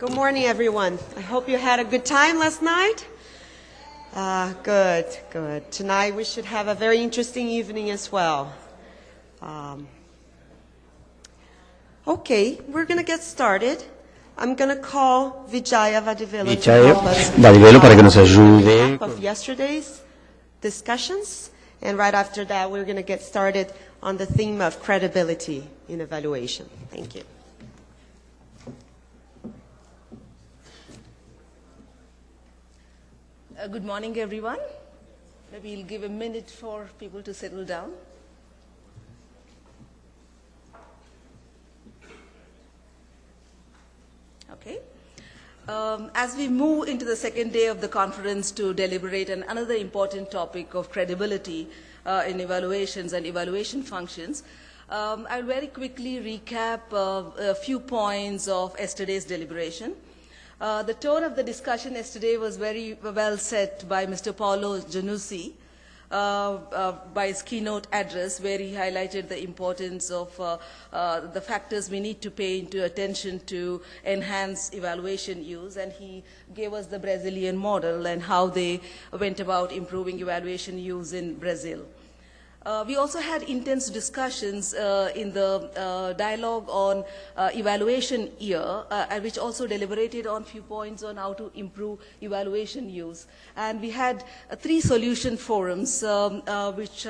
Good morning, everyone. I hope you had a good time last night. Good. Tonight we should have a very interesting evening as well. Okay, we're going to get started. I'm going to call Vijaya Vadivelu to help us para que nos ayude of yesterday's discussions. And right after that, we're going to get started on the theme of credibility in evaluation. Thank you. Good morning, everyone. Maybe we'll give a minute for people to settle down. Okay. As we move into the second day of the conference to deliberate on another important topic of credibility in evaluations and evaluation functions, I'll very quickly recap a few points of yesterday's deliberation. The tone of the discussion yesterday was very well set by Mr. Paolo Giannuzzi by his keynote address, where he highlighted the importance of the factors we need to pay into attention to enhance evaluation use, and he gave us the Brazilian model and how they went about improving evaluation use in Brazil. We also had intense discussions in the dialogue on evaluation year, which also deliberated on few points on how to improve evaluation use. And we had 3 solution forums which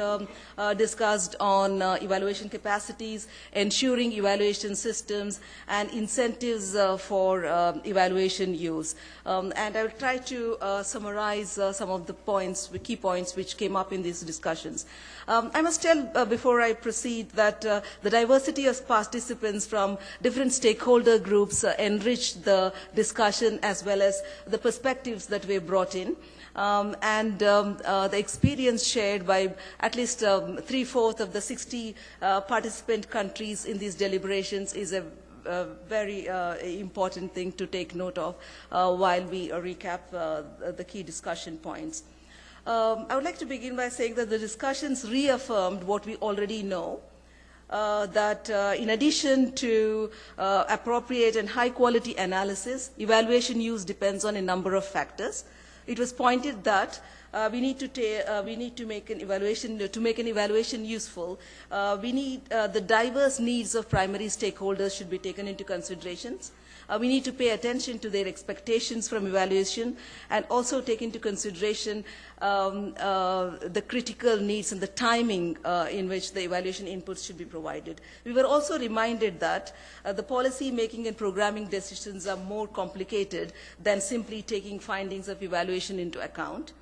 discussed on evaluation capacities, ensuring evaluation systems, and incentives for evaluation use. And I will try to summarize some of the points, the key points which came up in these discussions. I must tell before I proceed that the diversity of participants from different stakeholder groups enriched the discussion as well as the perspectives that were brought in. And the experience shared by at least 3/4 of the 60 participant countries in these deliberations is a very important thing to take note of while we recap the key discussion points. I would like to begin by saying that the discussions reaffirmed what we already know, that in addition to appropriate and high-quality analysis, evaluation use depends on a number of factors. It was pointed that we need to make an evaluation useful. We need the diverse needs of primary stakeholders should be taken into considerations. We need to pay attention to their expectations from evaluation and also take into consideration the critical needs and the timing in which the evaluation inputs should be provided. We were also reminded that the policy making and programming decisions are more complicated than simply taking findings of evaluation into account.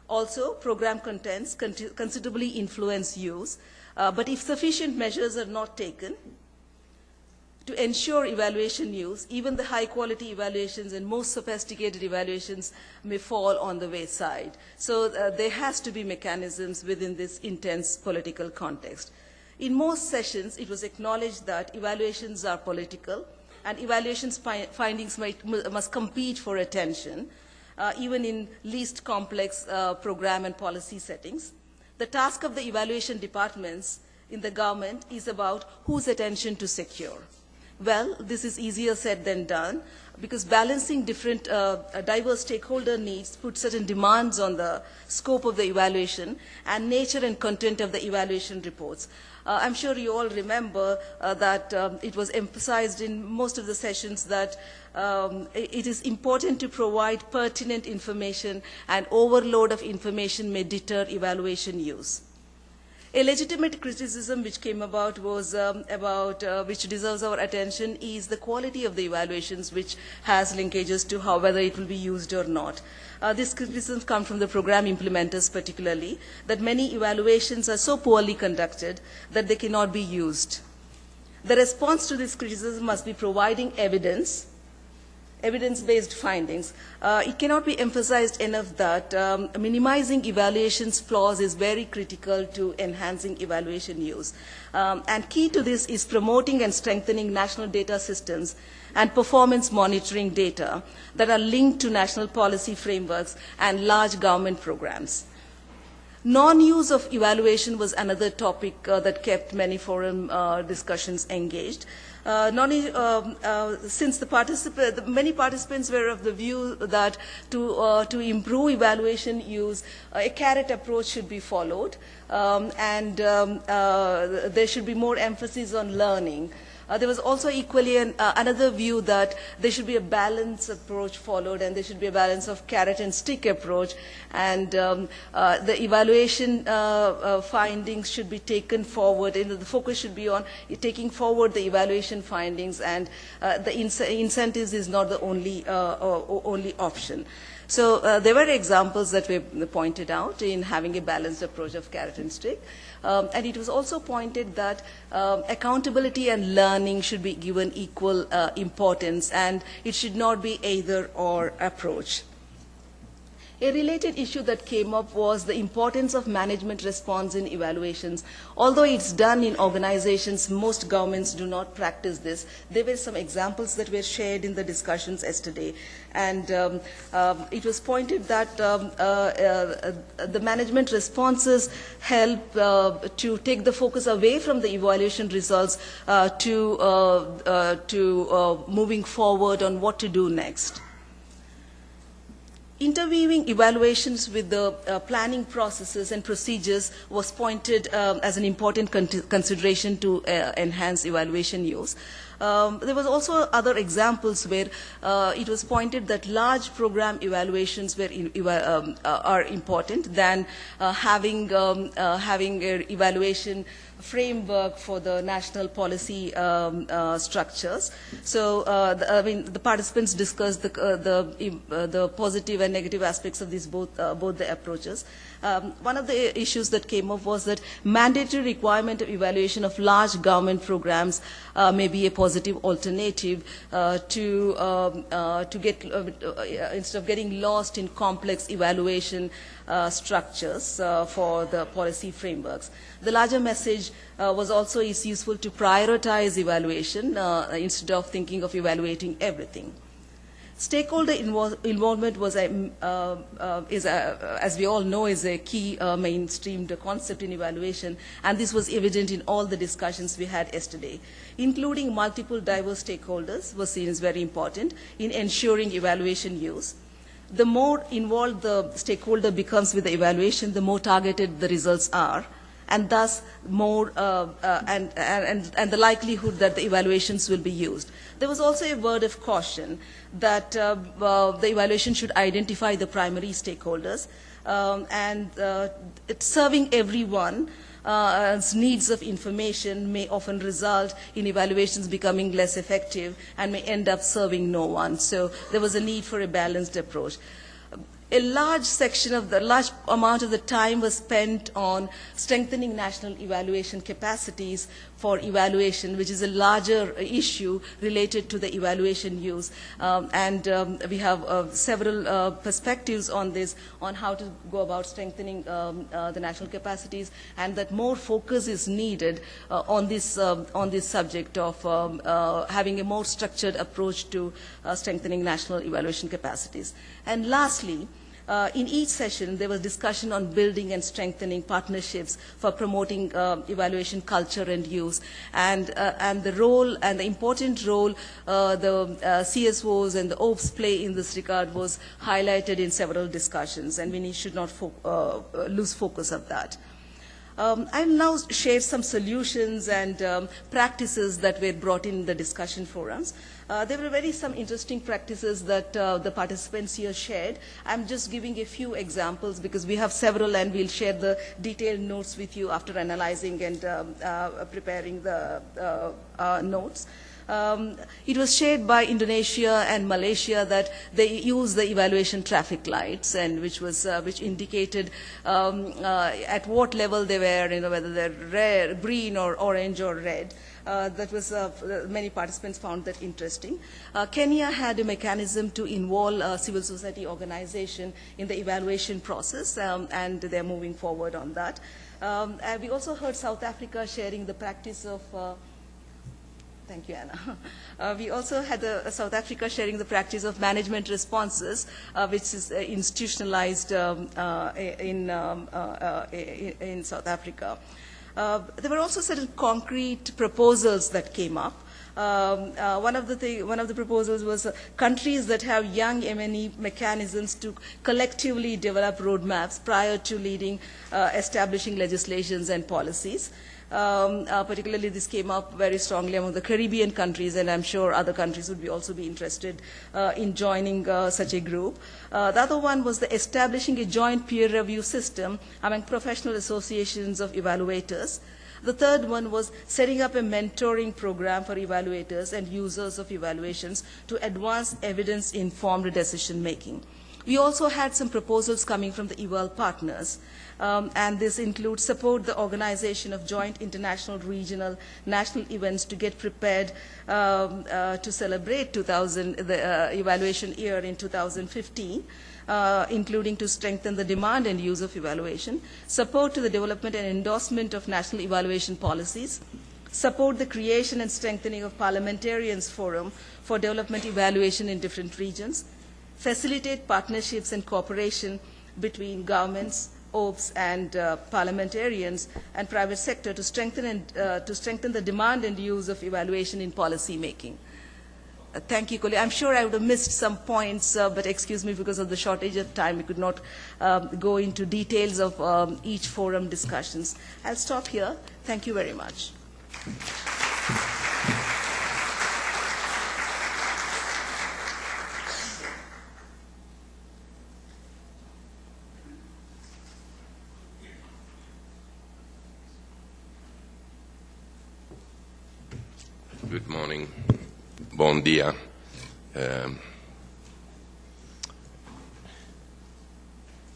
Also, program contents considerably influence use, but if sufficient measures are not taken to ensure evaluation use, even the high-quality evaluations and most sophisticated evaluations may fall on the wayside. So there has to be mechanisms within this intense political context. In most sessions, it was acknowledged that evaluations are political, and evaluations findings must compete for attention, even in least complex program and policy settings. The task of the evaluation departments in the government is about whose attention to secure. Well, this is easier said than done, because balancing different diverse stakeholder needs puts certain demands on the scope of the evaluation and nature and content of the evaluation reports. I'm sure you all remember that it was emphasized in most of the sessions that it is important to provide pertinent information, and overload of information may deter evaluation use. A legitimate criticism which came about was which deserves our attention is the quality of the evaluations, which has linkages to whether it will be used or not. These criticisms come from the program implementers particularly, that many evaluations are so poorly conducted that they cannot be used. The response to this criticism must be providing evidence-based findings. It cannot be emphasized enough that minimizing evaluations flaws is very critical to enhancing evaluation use. And key to this is promoting and strengthening national data systems and performance monitoring data that are linked to national policy frameworks and large government programs. Non-use of evaluation was another topic that kept many forum discussions engaged. Since many participants were of the view that to improve evaluation use, a carrot approach should be followed, and there should be more emphasis on learning. There was also equally another view that there should be a balanced approach followed, and there should be a balance of carrot and stick approach, and the evaluation findings should be taken forward, and the focus should be on taking forward the evaluation findings, and the incentives is not the only option. So there were examples that were pointed out in having a balanced approach of carrot and stick. And it was also pointed that accountability and learning should be given equal importance, and it should not be either or approach. A related issue that came up was the importance of management response in evaluations. Although it's done in organizations, most governments do not practice this. There were some examples that were shared in the discussions yesterday. And it was pointed that the management responses help to take the focus away from the evaluation results to moving forward on what to do next. Interweaving evaluations with the planning processes and procedures was pointed as an important consideration to enhance evaluation use. There was also other examples where it was pointed that large program evaluations are important than having an evaluation framework for the national policy structures. So, the participants discussed the positive and negative aspects of these both the approaches. One of the issues that came up was that mandatory requirement of evaluation of large government programs may be a positive alternative to get instead of getting lost in complex evaluation structures for the policy frameworks. The larger message was also it's useful to prioritize evaluation instead of thinking of evaluating everything. Stakeholder involvement was as we all know, is a key mainstreamed concept in evaluation, and this was evident in all the discussions we had yesterday. Including multiple diverse stakeholders was seen as very important in ensuring evaluation use. The more involved the stakeholder becomes with the evaluation, the more targeted the results are, and thus more and the likelihood that the evaluations will be used. There was also a word of caution that the evaluation should identify the primary stakeholders, and serving everyone needs of information may often result in evaluations becoming less effective and may end up serving no one. So there was a need for a balanced approach. A large amount of the time was spent on strengthening national evaluation capacities for evaluation, which is a larger issue related to the evaluation use. We have several perspectives on this, on how to go about strengthening the national capacities, and that more focus is needed on this subject of having a more structured approach to strengthening national evaluation capacities. And lastly, in each session, there was discussion on building and strengthening partnerships for promoting evaluation culture and use, and the role and the important role the CSOs and the OPS play in this regard was highlighted in several discussions, and we should not lose focus of that. I'll now share some solutions and practices that were brought in the discussion forums. There were some interesting practices that the participants here shared. I'm just giving a few examples because we have several, and we'll share the detailed notes with you after analyzing and preparing the notes. It was shared by Indonesia and Malaysia that they use the evaluation traffic lights, and which indicated at what level they were, whether they're red, green, or orange or red. That was many participants found that interesting. Kenya had a mechanism to involve civil society organization in the evaluation process, and they're moving forward on that. We also heard South Africa sharing the practice of thank you, Anna. We also had South Africa sharing the practice of management responses, which is institutionalized in South Africa. There were also certain concrete proposals that came up. One of the proposals was countries that have young M&E mechanisms to collectively develop roadmaps prior to establishing legislations and policies. Particularly, this came up very strongly among the Caribbean countries, and I'm sure other countries would also be interested in joining such a group. The other one was establishing a joint peer review system among professional associations of evaluators. The third one was setting up a mentoring program for evaluators and users of evaluations to advance evidence-informed decision-making. We also had some proposals coming from the eval partners, and this includes support the organization of joint international, regional, national events to get prepared to celebrate the evaluation year in 2015, including to strengthen the demand and use of evaluation, support to the development and endorsement of national evaluation policies, support the creation and strengthening of parliamentarians forum for development evaluation in different regions, facilitate partnerships and cooperation between governments, OPS, and parliamentarians and private sector to strengthen the demand and use of evaluation in policy making. Thank you, colleague. I'm sure I would have missed some points, but excuse me, because of the shortage of time, we could not go into details of each forum discussions. I'll stop here. Thank you very much. Good morning. Bon dia.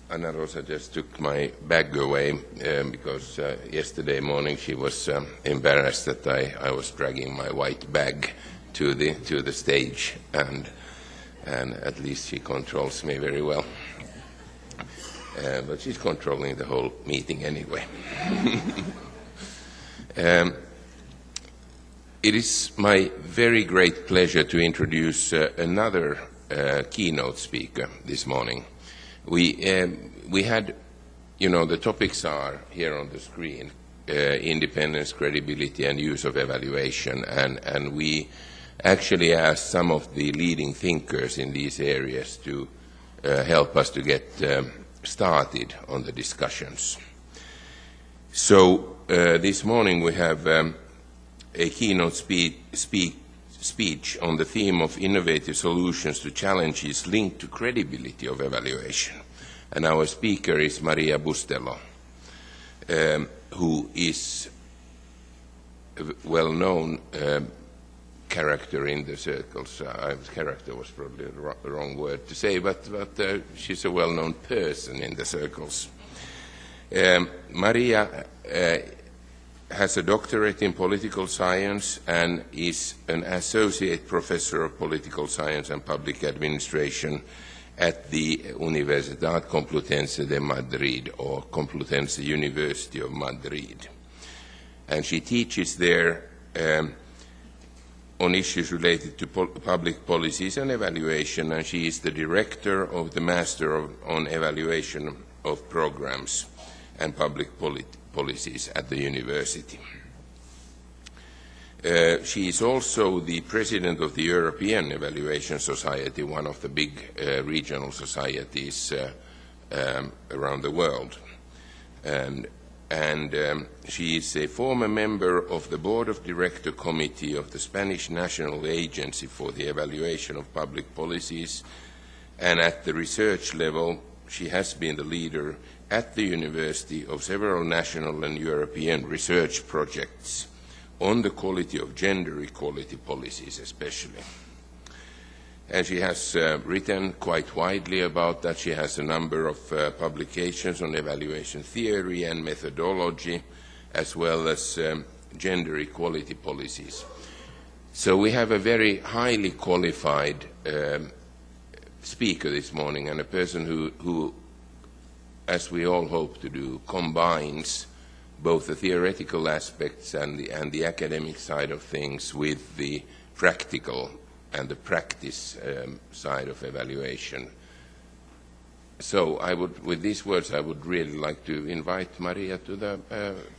Anna Rosa just took my bag away because yesterday morning she was embarrassed that I was dragging my white bag to the stage, and at least she controls me very well. But she's controlling the whole meeting anyway. It is my very great pleasure to introduce another keynote speaker this morning. We had, the topics are here on the screen, independence, credibility, and use of evaluation, and we actually asked some of the leading thinkers in these areas to help us to get started on the discussions. So this morning we have a keynote speech on the theme of innovative solutions to challenges linked to credibility of evaluation. And our speaker is María Bustelo, who is a well-known character in the circles. Character was probably the wrong word to say, but she's a well-known person in the circles. María has a doctorate in political science and is an associate professor of political science and public administration at the Universidad Complutense de Madrid, or Complutense University of Madrid. And she teaches there on issues related to public policies and evaluation, and she is the director of the Master on Evaluation of Programs and Public Policies at the university. She is also the president of the European Evaluation Society, one of the big regional societies around the world. And she is a former member of the Board of Director Committee of the Spanish National Agency for the Evaluation of Public Policies, and at the research level, she has been the leader at the university of several national and European research projects on the quality of gender equality policies especially. And she has written quite widely about that. She has a number of publications on evaluation theory and methodology, as well as gender equality policies. So we have a very highly qualified speaker this morning, and a person who, as we all hope to do, combines both the theoretical aspects and the academic side of things with the practical and the practice side of evaluation. So with these words, I would really like to invite Maria to the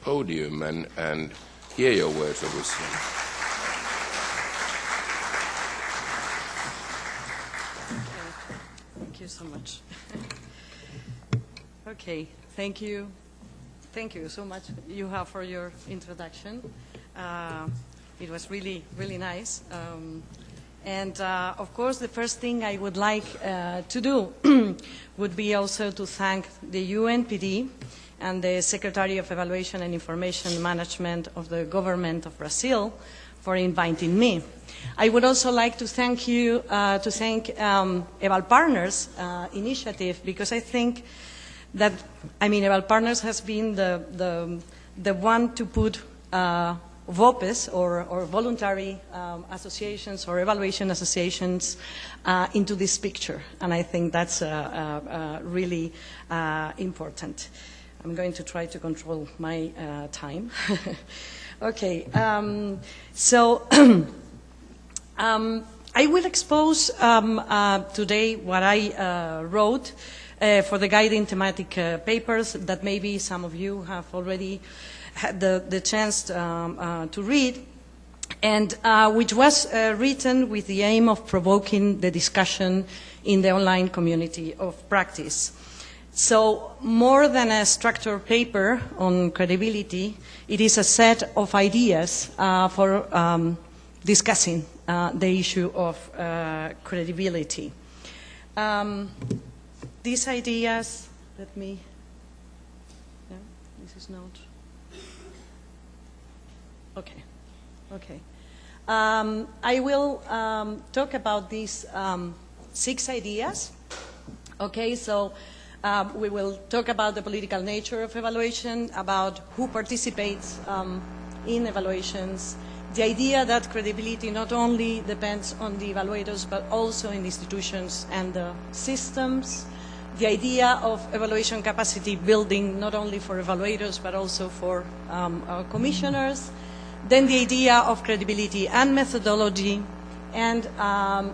podium and hear your words of wisdom. you so much. Okay, thank you. Thank you so much, Juha, for your introduction. It was really, really nice. And of course, the first thing I would like to do would be also to thank the UNPD and the Secretary of Evaluation and Information Management of the Government of Brazil for inviting me. I would also like to thank you, Eval Partners initiative, because I think that, Eval Partners has been the one to put VOPES, or voluntary associations or evaluation associations, into this picture. And I think that's really important. I'm going to try to control my time. Okay, so I will expose today what I wrote for the guiding thematic papers that maybe some of you have already had the chance to read, and which was written with the aim of provoking the discussion in the online community of practice. So more than a structured paper on credibility, it is a set of ideas for discussing the issue of credibility. These ideas, this is not, okay. I will talk about these 6 ideas. Okay, so we will talk about the political nature of evaluation, about who participates in evaluations, the idea that credibility not only depends on the evaluators but also in the institutions and the systems, the idea of evaluation capacity building not only for evaluators but also for commissioners, then the idea of credibility and methodology, and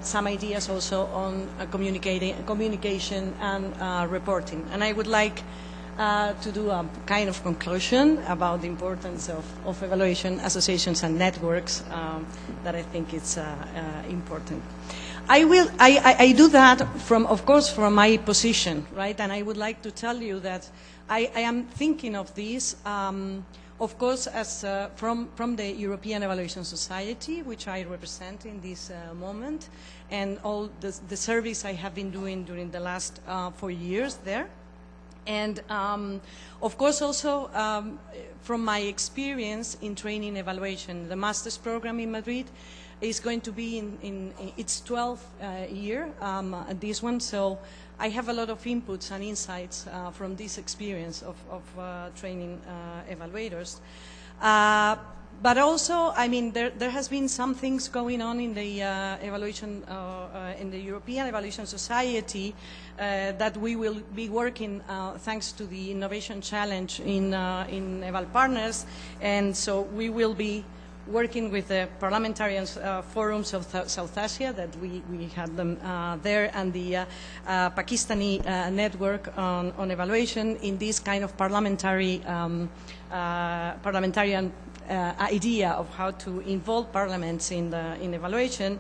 some ideas also on communication and reporting. And I would like to do a kind of conclusion about the importance of evaluation associations and networks that I think it's important. I do that of course, from my position, right? And I would like to tell you that I am thinking of this, of course, as from the European Evaluation Society, which I represent in this moment, and all the service I have been doing during the last 4 years there. And of course also from my experience in training evaluation. The master's program in Madrid is going to be in its 12th year, this one, so I have a lot of inputs and insights from this experience of training evaluators. But also, there has been some things going on in the evaluation, in the European Evaluation Society that we will be working thanks to the Innovation Challenge in Eval Partners, and so we will be working with the parliamentarian forums of South Asia, that we had them there, and the Pakistani network on evaluation in this kind of parliamentarian idea of how to involve parliaments in evaluation.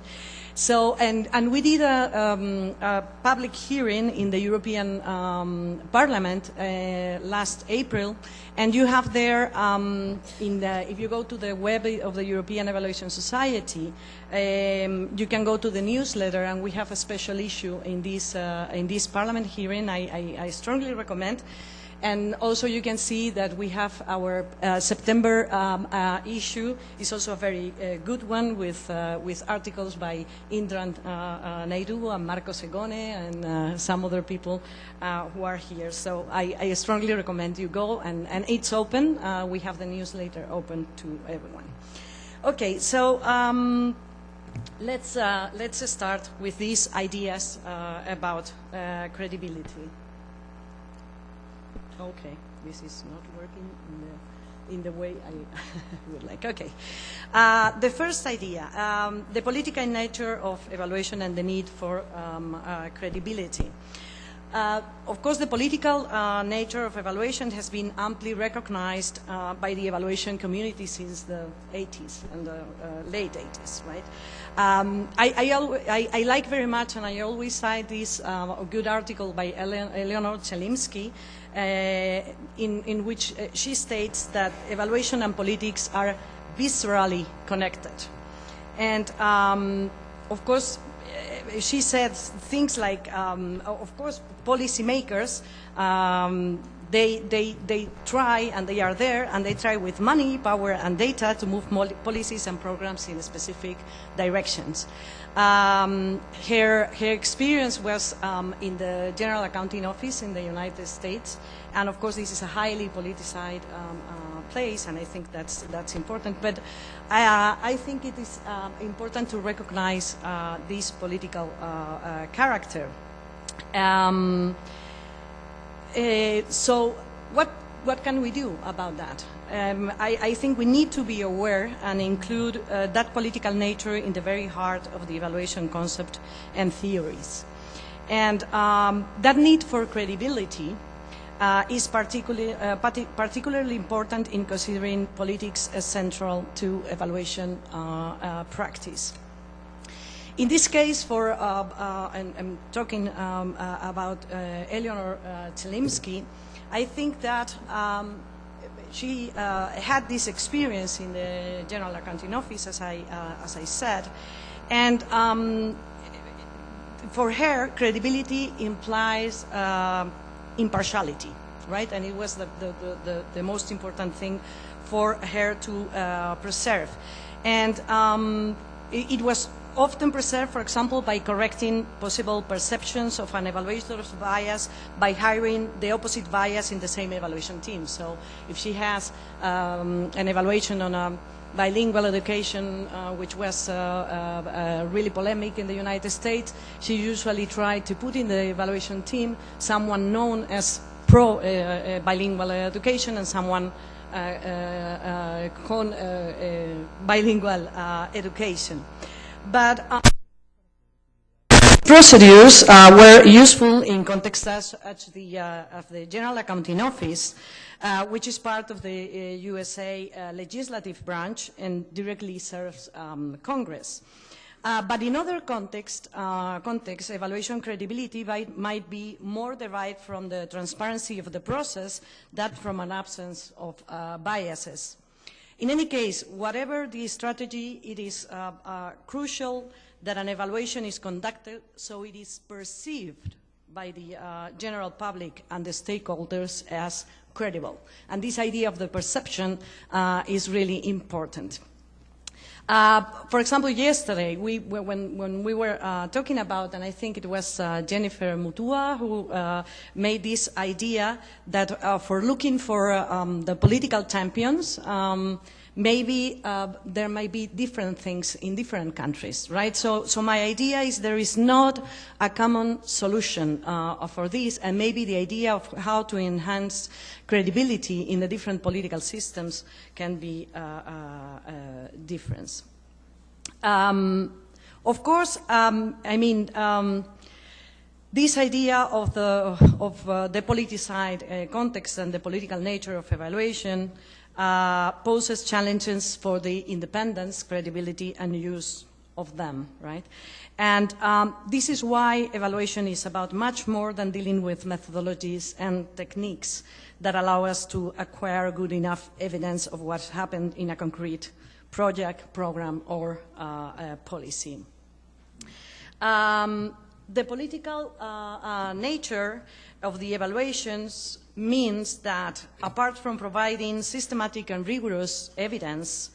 So, and we did a public hearing in the European Parliament last April, and you have there, if you go to the web of the European Evaluation Society, you can go to the newsletter, and we have a special issue in this Parliament hearing. I strongly recommend. And also you can see that we have our September issue is also a very good one with articles by Indrand Naidu and Marco Segone and some other people who are here. So I strongly recommend you go, and it's open. We have the newsletter open to everyone. Okay, so let's start with these ideas about credibility. Okay, this is not working in the way I would like. Okay. The first idea, the political nature of evaluation and the need for credibility. Of course, the political nature of evaluation has been amply recognized by the evaluation community since the 80s and the late 80s, right? I like very much, and I always cite this good article by Eleanor Chelimsky, in which she states that evaluation and politics are viscerally connected. And of course, she said things like, of course, policymakers, they try, and they are there, and they try with money, power, and data to move policies and programs in specific directions. Her experience was in the General Accounting Office in the United States, and of course this is a highly politicized place, and I think that's important. But I think it is important to recognize this political character. So what can we do about that? I think we need to be aware and include that political nature in the very heart of the evaluation concept and theories. And that need for credibility is particularly important in considering politics as central to evaluation practice. In this case, and I'm talking about Eleanor Chelimsky, I think that she had this experience in the General Accounting Office, as I said, and for her, credibility implies impartiality, right? And it was the most important thing for her to preserve. And it was often preserved, for example, by correcting possible perceptions of an evaluator's bias by hiring the opposite bias in the same evaluation team. So if she has an evaluation on a bilingual education, which was really polemic in the United States, she usually tried to put in the evaluation team someone known as pro-bilingual education and someone con bilingual education. But procedures were useful in contexts such of the General Accounting Office, which is part of the USA legislative branch and directly serves Congress. But in other contexts, evaluation credibility might be more derived from the transparency of the process than from an absence of biases. In any case, whatever the strategy, it is crucial that an evaluation is conducted so it is perceived by the general public and the stakeholders as credible. And this idea of the perception is really important. For example, yesterday, when we were talking about, and I think it was Jennifer Mutua who made this idea that for looking for the political champions, maybe there might be different things in different countries, right? So my idea is there is not a common solution for this, and maybe the idea of how to enhance credibility in the different political systems can be different. Of course, I mean, this idea of the politicized context and the political nature of evaluation poses challenges for the independence, credibility, and use of them, right? And this is why evaluation is about much more than dealing with methodologies and techniques that allow us to acquire good enough evidence of what happened in a concrete project, program, or policy. The political nature of the evaluations means that, apart from providing systematic and rigorous evidence,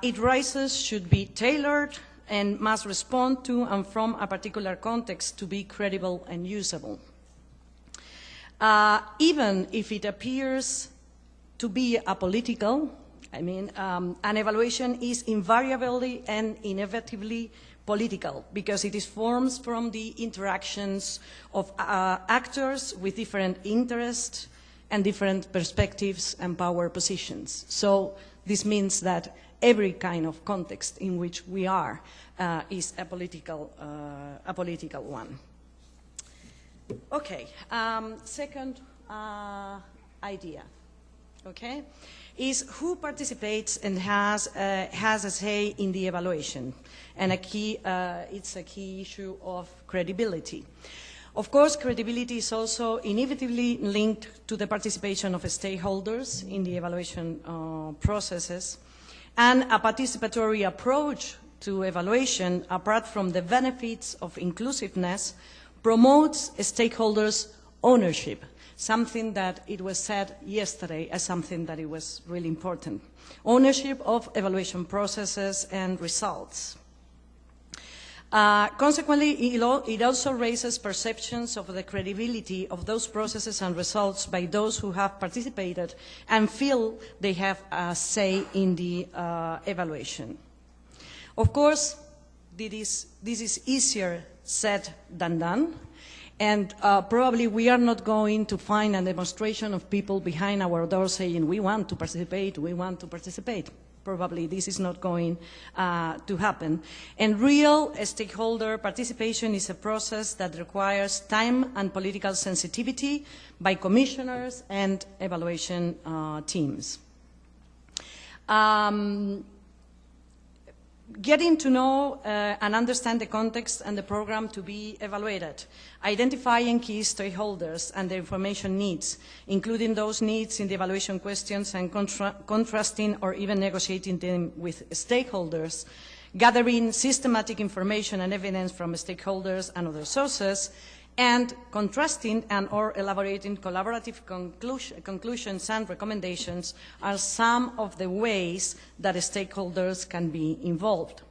its rises should be tailored and must respond to and from a particular context to be credible and usable. Even if it appears to be apolitical, I mean, an evaluation is invariably and inevitably political because it is formed from the interactions of actors with different interests and different perspectives and power positions. So this means that every kind of context in which we are is a political one. Okay, second idea, okay, is who participates and has a say in the evaluation, and it's a key issue of credibility. Of course, credibility is also inevitably linked to the participation of stakeholders in the evaluation processes, and a participatory approach to evaluation, apart from the benefits of inclusiveness, promotes stakeholders' ownership, something that it was said yesterday as something that it was really important. Ownership of evaluation processes and results. Consequently, it also raises perceptions of the credibility of those processes and results by those who have participated and feel they have a say in the evaluation. Of course, this is easier said than done, and probably we are not going to find a demonstration of people behind our door saying, we want to participate, we want to participate. Probably this is not going to happen. And real stakeholder participation is a process that requires time and political sensitivity by commissioners and evaluation teams. Getting to know and understand the context and the program to be evaluated, identifying key stakeholders and their information needs, including those needs in the evaluation questions and contrasting or even negotiating them with stakeholders, gathering systematic information and evidence from stakeholders and other sources, and contrasting and or elaborating collaborative conclusions and recommendations are some of the ways that stakeholders can be involved.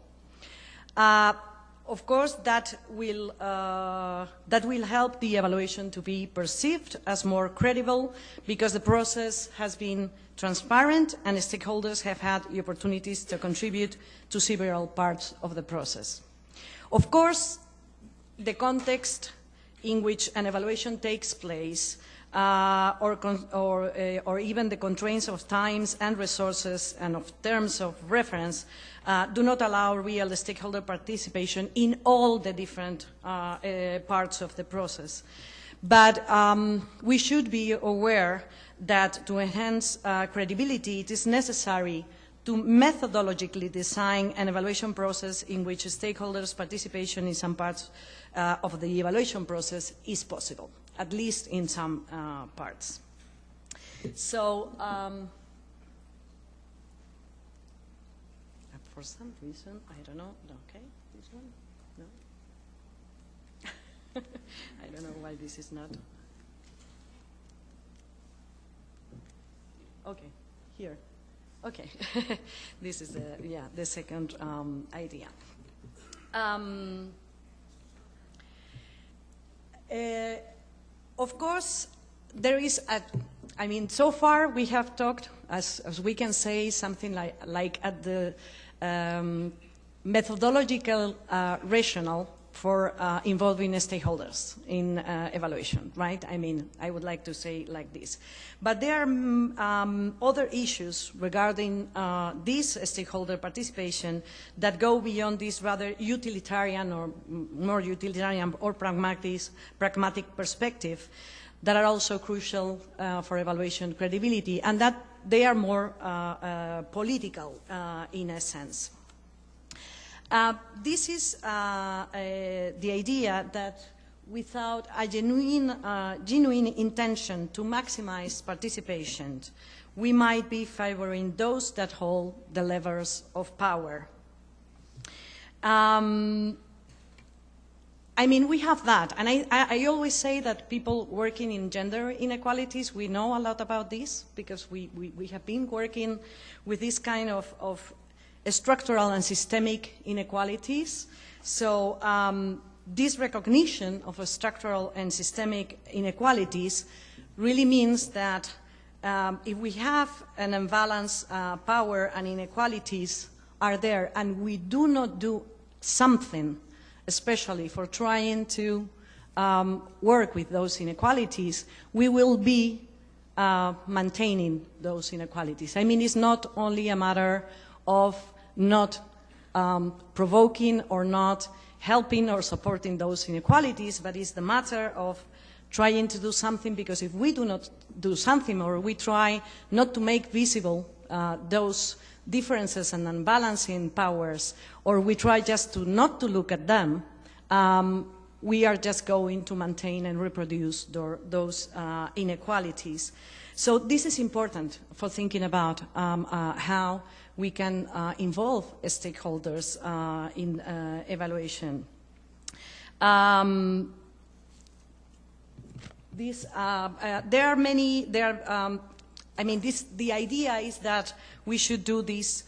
Of course, that will help the evaluation to be perceived as more credible because the process has been transparent and stakeholders have had the opportunities to contribute to several parts of the process. Of course, the context in which an evaluation takes place, or even the constraints of times and resources and of terms of reference do not allow real stakeholder participation in all the different parts of the process. But we should be aware that to enhance credibility, it is necessary to methodologically design an evaluation process in which stakeholders' participation in some parts of the evaluation process is possible, at least in some parts. So, for some reason, I don't know, okay, this one, no? I don't know why this is not. Okay, here. Okay, this is the second idea. Of course, there is so far we have talked, as we can say, something like at the methodological rationale for involving stakeholders in evaluation, right? I mean, I would like to say like this. But there are other issues regarding this stakeholder participation that go beyond this rather utilitarian or more utilitarian or pragmatic perspective that are also crucial for evaluation credibility, and that they are more political in a sense. This is the idea that without a genuine intention to maximize participation, we might be favoring those that hold the levers of power. I mean, we have that, and I always say that people working in gender inequalities, we know a lot about this because we have been working with this kind of structural and systemic inequalities. So this recognition of structural and systemic inequalities really means that if we have an imbalanced power and inequalities are there and we do not do something, especially for trying to work with those inequalities, we will be maintaining those inequalities. I mean, it's not only a matter of not provoking or not helping or supporting those inequalities, but it's the matter of trying to do something, because if we do not do something, or we try not to make visible those differences and unbalancing powers, or we try just to not to look at them, we are just going to maintain and reproduce those inequalities. So this is important for thinking about how we can involve stakeholders in evaluation. There are many. The idea is that we should do these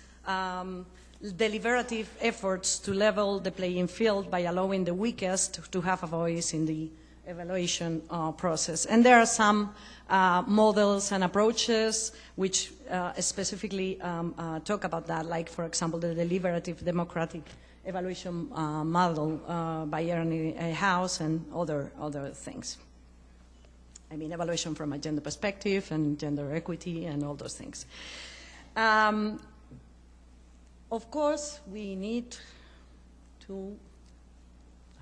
deliberative efforts to level the playing field by allowing the weakest to have a voice in the evaluation process. And there are some models and approaches which specifically talk about that, like, for example, the deliberative democratic evaluation model by Ernie House and other things. I mean, evaluation from a gender perspective and gender equity and all those things. Of course, we need to...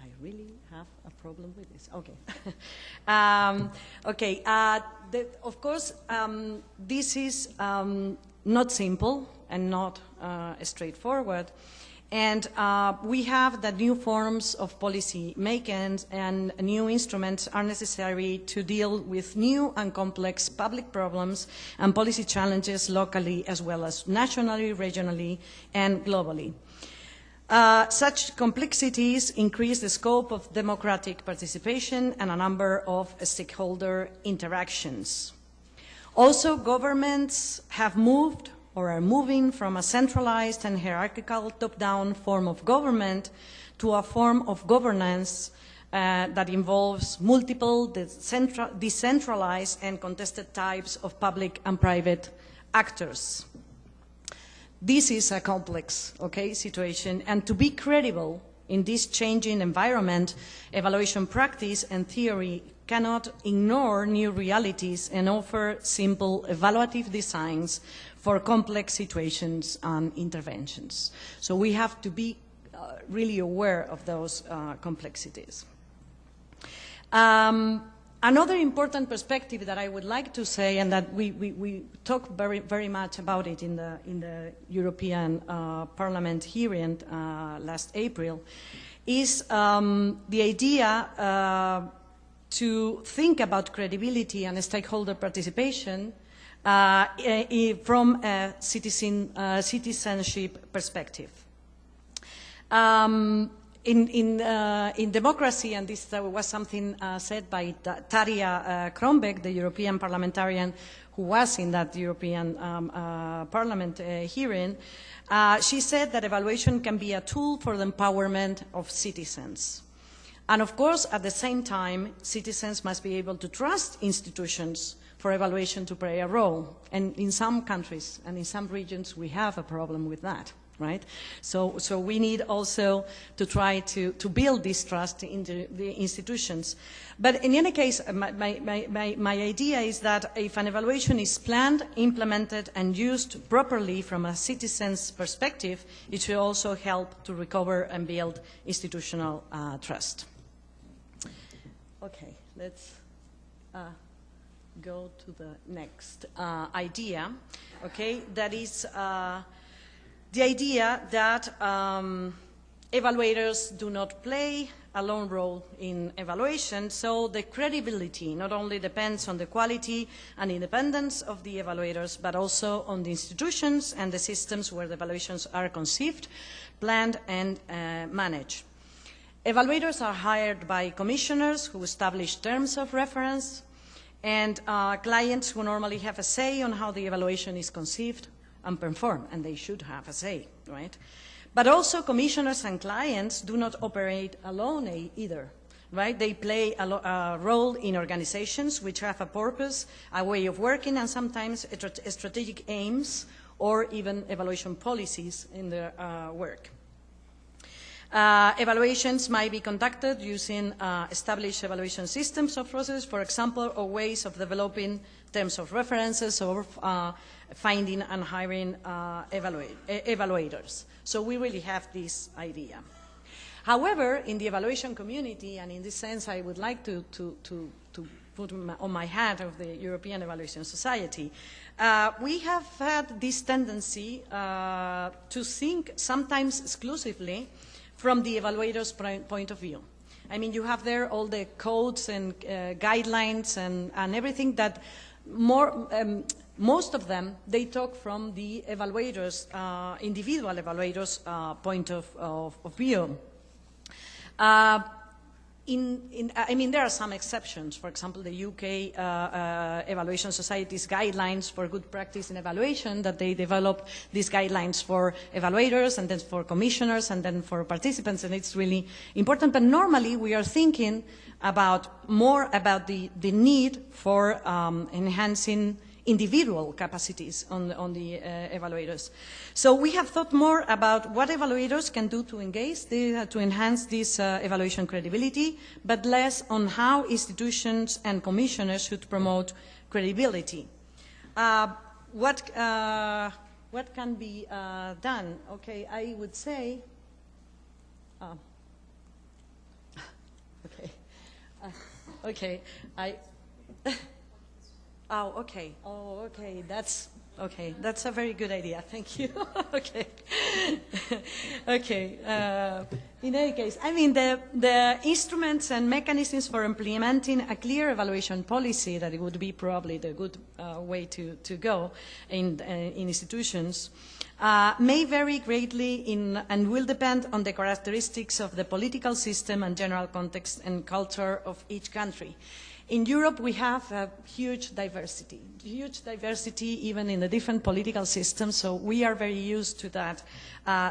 I really have a problem with this. Okay. Of course, this is not simple and not straightforward. And we have that new forms of policy making and new instruments are necessary to deal with new and complex public problems and policy challenges locally as well as nationally, regionally, and globally. Such complexities increase the scope of democratic participation and a number of stakeholder interactions. Also, governments have moved or are moving from a centralized and hierarchical top-down form of government to a form of governance that involves multiple decentralized and contested types of public and private actors. This is a complex, situation, and to be credible in this changing environment, evaluation practice and theory cannot ignore new realities and offer simple evaluative designs for complex situations and interventions. So we have to be really aware of those complexities. Another important perspective that I would like to say, and that we talked very much about it in the European Parliament hearing last April, is the idea to think about credibility and stakeholder participation from a citizenship perspective. In democracy, and this was something said by Tarja Kronbeck, the European parliamentarian who was in that European Parliament hearing, she said that evaluation can be a tool for the empowerment of citizens. And of course, at the same time, citizens must be able to trust institutions for evaluation to play a role. And in some countries and in some regions, we have a problem with that, right? So we need also to try to build this trust in the institutions. But in any case, my idea is that if an evaluation is planned, implemented, and used properly from a citizen's perspective, it should also help to recover and build institutional trust. Okay, let's go to the next idea, okay? That is the idea that evaluators do not play a lone role in evaluation, so the credibility not only depends on the quality and independence of the evaluators, but also on the institutions and the systems where the evaluations are conceived, planned, and managed. Evaluators are hired by commissioners who establish terms of reference, and clients who normally have a say on how the evaluation is conceived and performed, and they should have a say, right? But also commissioners and clients do not operate alone either, right? They play a role in organizations which have a purpose, a way of working, and sometimes strategic aims or even evaluation policies in their work. Evaluations might be conducted using established evaluation systems or processes, for example, or ways of developing terms of references or finding and hiring evaluators. So we really have this idea. However, in the evaluation community, and in this sense I would like to put on my hat of the European Evaluation Society, we have had this tendency to think sometimes exclusively from the evaluator's point of view. I mean, you have there all the codes and guidelines and everything that most of them, they talk from the evaluators, individual evaluators' point of view. I mean, there are some exceptions. For example, the UK Evaluation Society's guidelines for good practice in evaluation, that they develop these guidelines for evaluators and then for commissioners and then for participants, and it's really important. But normally we are thinking more about the need for enhancing individual capacities on the evaluators. So we have thought more about what evaluators can do to engage, to enhance this evaluation credibility, but less on how institutions and commissioners should promote credibility. What can be done? Okay, I would say, That's a very good idea. Thank you. In any case, I mean, the instruments and mechanisms for implementing a clear evaluation policy, that it would be probably the good way to go in institutions, may vary greatly and will depend on the characteristics of the political system and general context and culture of each country. In Europe, we have a huge diversity even in the different political systems, so we are very used to that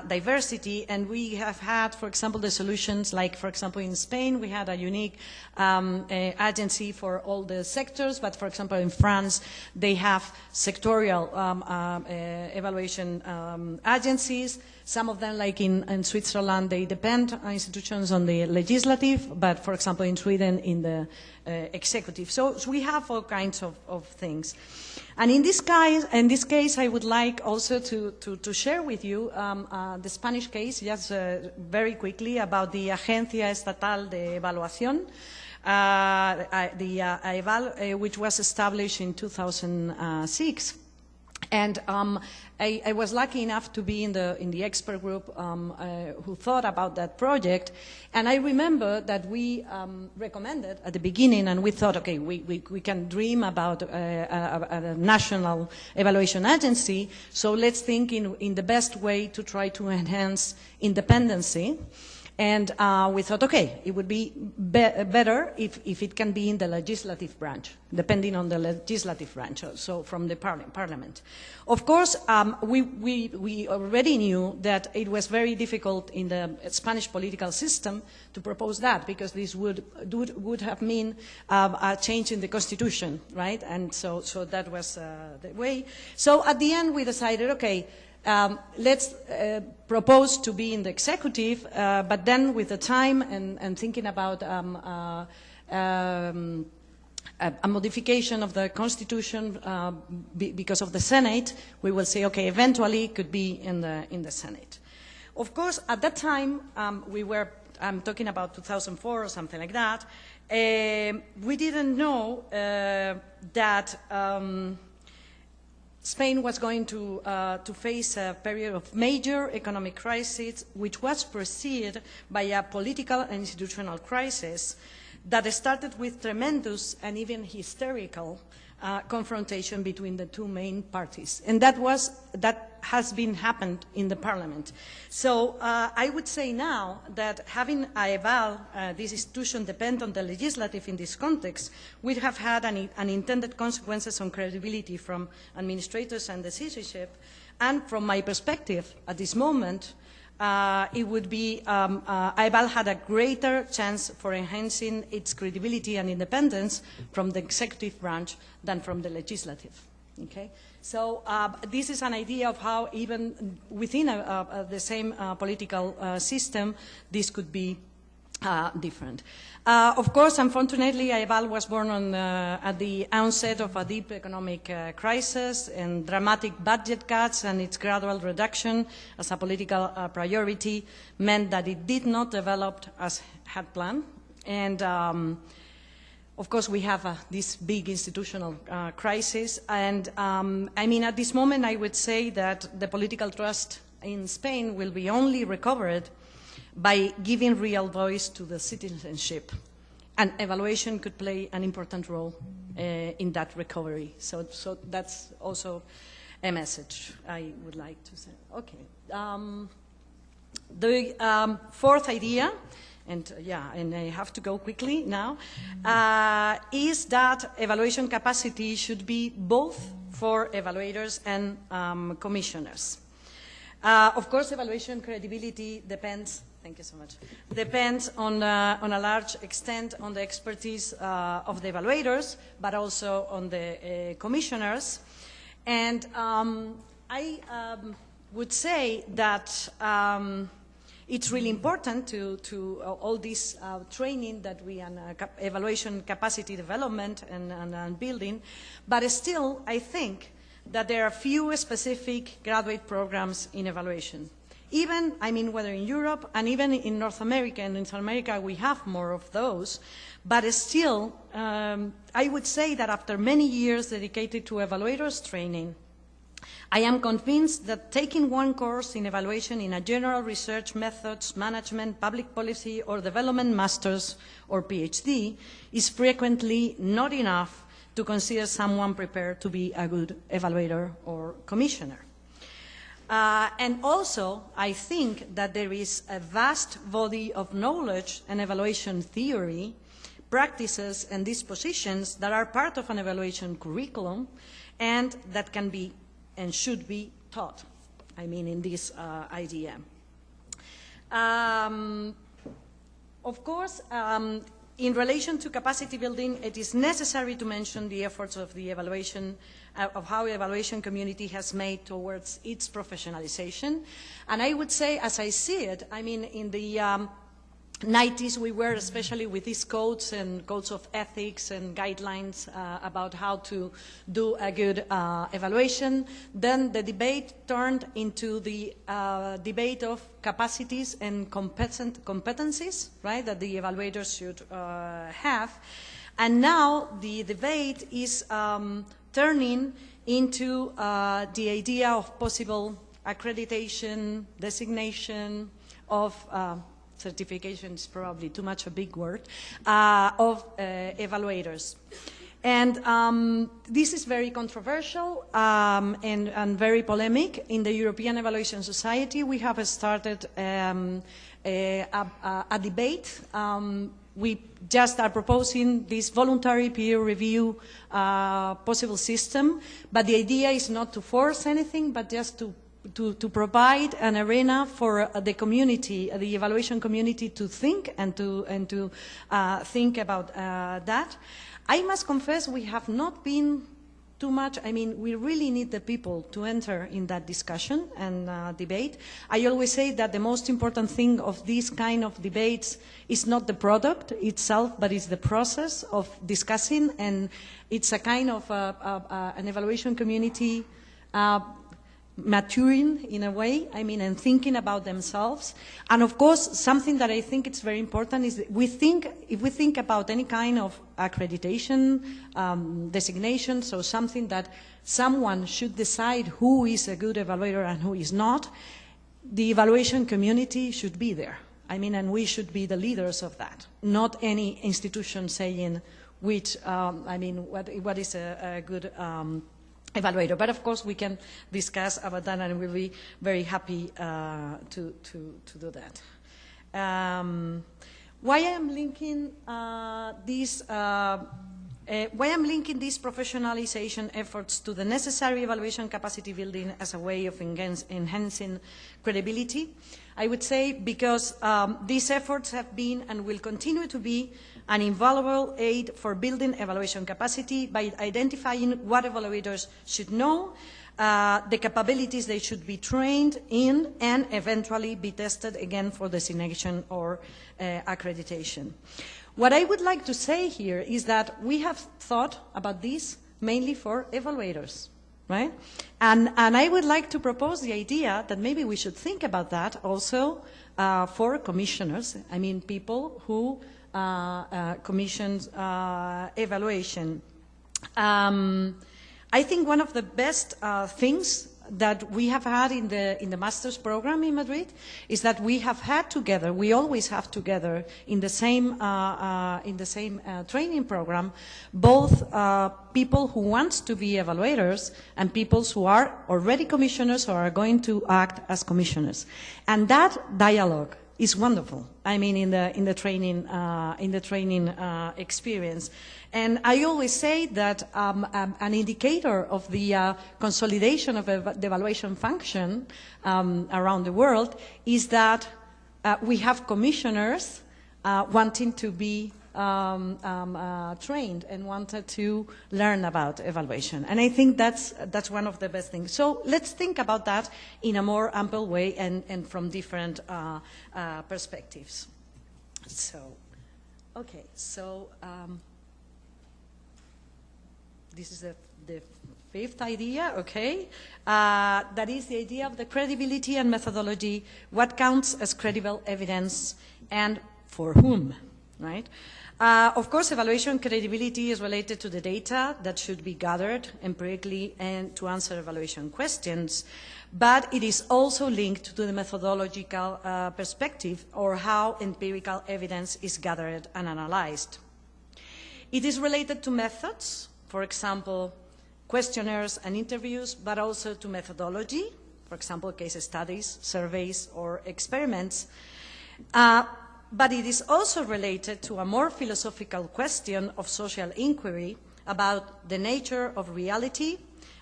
diversity, and we have had, for example, the solutions like, for example, in Spain, we had a unique agency for all the sectors, but, for example, in France, they have sectorial evaluation agencies. Some of them, like in Switzerland, they depend on institutions on the legislative, but, for example, in Sweden, in the executive. So we have all kinds of things. And in this case, I would like also to share with you the Spanish case, just very quickly, about the Agencia Estatal de Evaluación, which was established in 2006. And I was lucky enough to be in the expert group who thought about that project. And I remember that we recommended at the beginning, and we thought, okay, we can dream about a national evaluation agency, so let's think in the best way to try to enhance independency. And we thought, okay, it would be better if it can be in the legislative branch, depending on the legislative branch, so from the parliament. Of course, we already knew that it was very difficult in the Spanish political system to propose that, because this would have meant a change in the constitution, right? And so that was the way. So at the end, we decided, okay, let's propose to be in the executive, but then with the time and thinking about a modification of the constitution because of the Senate, we will say, okay, eventually it could be in the Senate. Of course, at that time, I'm talking about 2004 or something like that, we didn't know that Spain was going to face a period of major economic crisis, which was preceded by a political and institutional crisis that started with tremendous and even hysterical confrontation between the two main parties. And that has been happened in the parliament. So I would say now that having AEVAL, this institution, depend on the legislative in this context, would have had unintended consequences on credibility from administrators and decisorship. And from my perspective, at this moment, it would be, AEVAL had a greater chance for enhancing its credibility and independence from the executive branch than from the legislative. Okay? So this is an idea of how even within the same political system, this could be different. Of course, unfortunately, EVAL was born at the onset of a deep economic crisis and dramatic budget cuts, and its gradual reduction as a political priority meant that it did not develop as had planned. And of course, we have this big institutional crisis. And I mean, at this moment, I would say that the political trust in Spain will be only recovered by giving real voice to the citizenship. And evaluation could play an important role in that recovery. So that's also a message I would like to say. Okay. The fourth idea, and I have to go quickly now, is that evaluation capacity should be both for evaluators and commissioners. Of course, evaluation credibility depends. Thank you so much. Depends on a large extent on the expertise of the evaluators, but also on the commissioners. And I would say that it's really important to all this training that we and evaluation capacity development and building, but still I think that there are few specific graduate programs in evaluation. Even, I mean, whether in Europe and even in North America and in South America, we have more of those. But still, I would say that after many years dedicated to evaluators training, I am convinced that taking one course in evaluation in a general research methods, management, public policy, or development master's or PhD is frequently not enough to consider someone prepared to be a good evaluator or commissioner. And also, I think that there is a vast body of knowledge and evaluation theory, practices, and dispositions that are part of an evaluation curriculum and that can be and should be taught, I mean, in this idea. Of course, in relation to capacity building, it is necessary to mention the efforts of the evaluation, of how the evaluation community has made towards its professionalization. And I would say, as I see it, I mean, in the 90s, we were, especially with these codes and codes of ethics and guidelines about how to do a good evaluation. Then the debate turned into the debate of capacities and competencies, right, that the evaluators should have. And now the debate is turning into the idea of possible accreditation, designation of certification is probably too much a big word, of evaluators. And this is very controversial and very polemic. In the European Evaluation Society, we have started a debate. We just are proposing this voluntary peer review possible system, but the idea is not to force anything, but just to provide an arena for the community, the evaluation community, to think and to think about that. I must confess we have not been too much. I mean, we really need the people to enter in that discussion and debate. I always say that the most important thing of these kind of debates is not the product itself, but it's the process of discussing, and it's a kind of an evaluation community maturing in a way, I mean, and thinking about themselves. And of course, something that I think it's very important is that if we think about any kind of accreditation, designation, so something that someone should decide who is a good evaluator and who is not, the evaluation community should be there. I mean, and we should be the leaders of that, not any institution saying which, I mean, what is a good evaluator. But of course we can discuss about that, and we'll be very happy to do that. Why I'm linking these professionalization efforts to the necessary evaluation capacity building as a way of enhancing credibility? I would say because these efforts have been and will continue to be an invaluable aid for building evaluation capacity by identifying what evaluators should know the capabilities they should be trained in, and eventually be tested again for designation or accreditation. What I would like to say here is that we have thought about this mainly for evaluators, right? And I would like to propose the idea that maybe we should think about that also for commissioners, I mean people who commission evaluation. I think one of the best things that we have had in the master's program in Madrid is that we have had together, we always have together in the same training program, both people who want to be evaluators and people who are already commissioners or are going to act as commissioners. And that dialogue is wonderful. I mean, in the training experience. And I always say that an indicator of the consolidation of the evaluation function around the world is that we have commissioners wanting to be trained and wanted to learn about evaluation. And I think that's one of the best things. So let's think about that in a more ample way and from different perspectives. So, okay, so this is the fifth idea, okay? That is the idea of the credibility and methodology, what counts as credible evidence and for whom, right? Of course, evaluation credibility is related to the data that should be gathered empirically and to answer evaluation questions, but it is also linked to the methodological perspective or how empirical evidence is gathered and analyzed. It is related to methods, for example, questionnaires and interviews, but also to methodology, for example, case studies, surveys, or experiments. But it is also related to a more philosophical question of social inquiry about the nature of reality,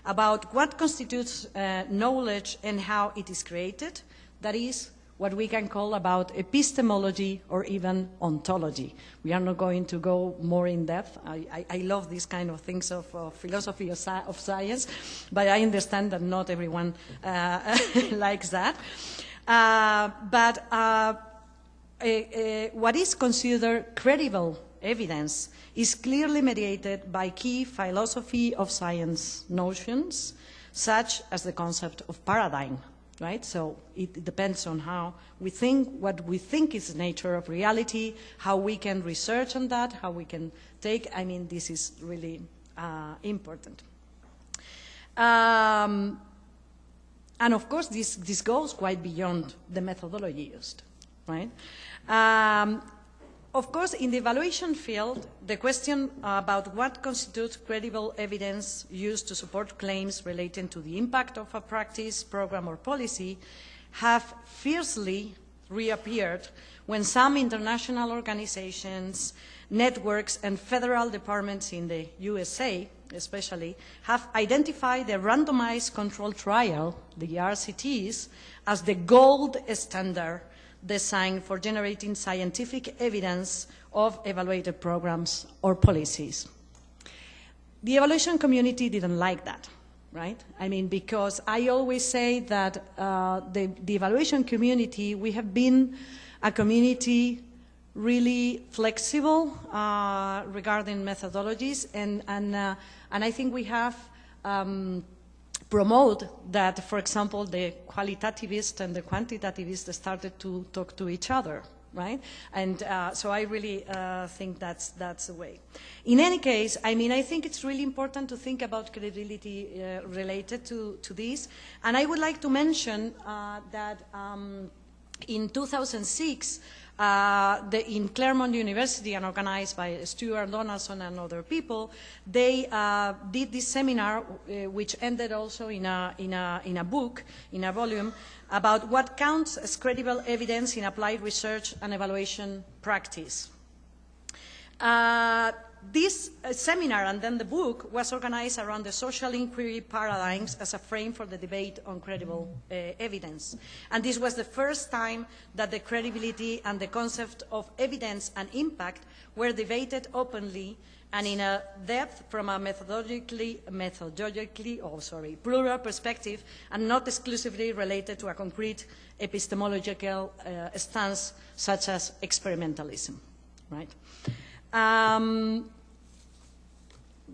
about what constitutes knowledge and how it is created. That is what we can call about epistemology or even ontology. We are not going to go more in depth. I love these kind of things of philosophy of science, but I understand that not everyone likes that. What is considered credible evidence is clearly mediated by key philosophy of science notions, such as the concept of paradigm, right? So it depends on how we think, what we think is the nature of reality, how we can research on that, how we can take, I mean, this is really important. And of course, this goes quite beyond the methodology used, right? Of course, in the evaluation field, the question about what constitutes credible evidence used to support claims relating to the impact of a practice, program, or policy have fiercely reappeared when some international organizations, networks, and federal departments in the USA, especially, have identified the randomized control trial, the RCTs, as the gold standard designed for generating scientific evidence of evaluated programs or policies. The evaluation community didn't like that, right? I mean, because I always say that the evaluation community, we have been a community really flexible regarding methodologies, and I think we have promote that, for example, the qualitativist and the quantitativist started to talk to each other, right? And so I really think that's the way. In any case, I mean, I think it's really important to think about credibility related to this. And I would like to mention that in 2006, in Claremont University and organized by Stuart Donaldson and other people, they did this seminar, which ended also in a book, in a volume, about what counts as credible evidence in applied research and evaluation practice. This seminar and then the book was organized around the social inquiry paradigms as a frame for the debate on credible evidence. And this was the first time that the credibility and the concept of evidence and impact were debated openly and in a depth from a methodologically plural perspective and not exclusively related to a concrete epistemological stance such as experimentalism, right?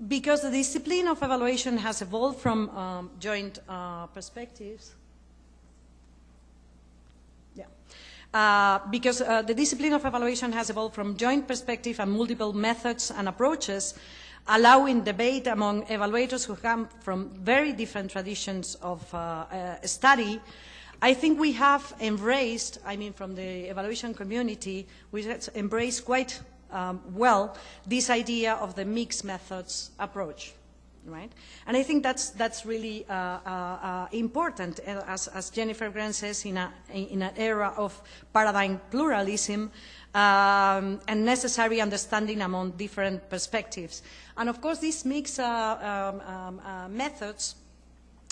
Because the discipline of evaluation has evolved from joint perspectives. Because the discipline of evaluation has evolved from joint perspective and multiple methods and approaches, allowing debate among evaluators who come from very different traditions of study. I think we have embraced, from the evaluation community, we have embraced quite well this idea of the mixed methods approach, right? And I think that's really important, as Jennifer Grant says, in an era of paradigm pluralism and necessary understanding among different perspectives. And of course, these mixed methods,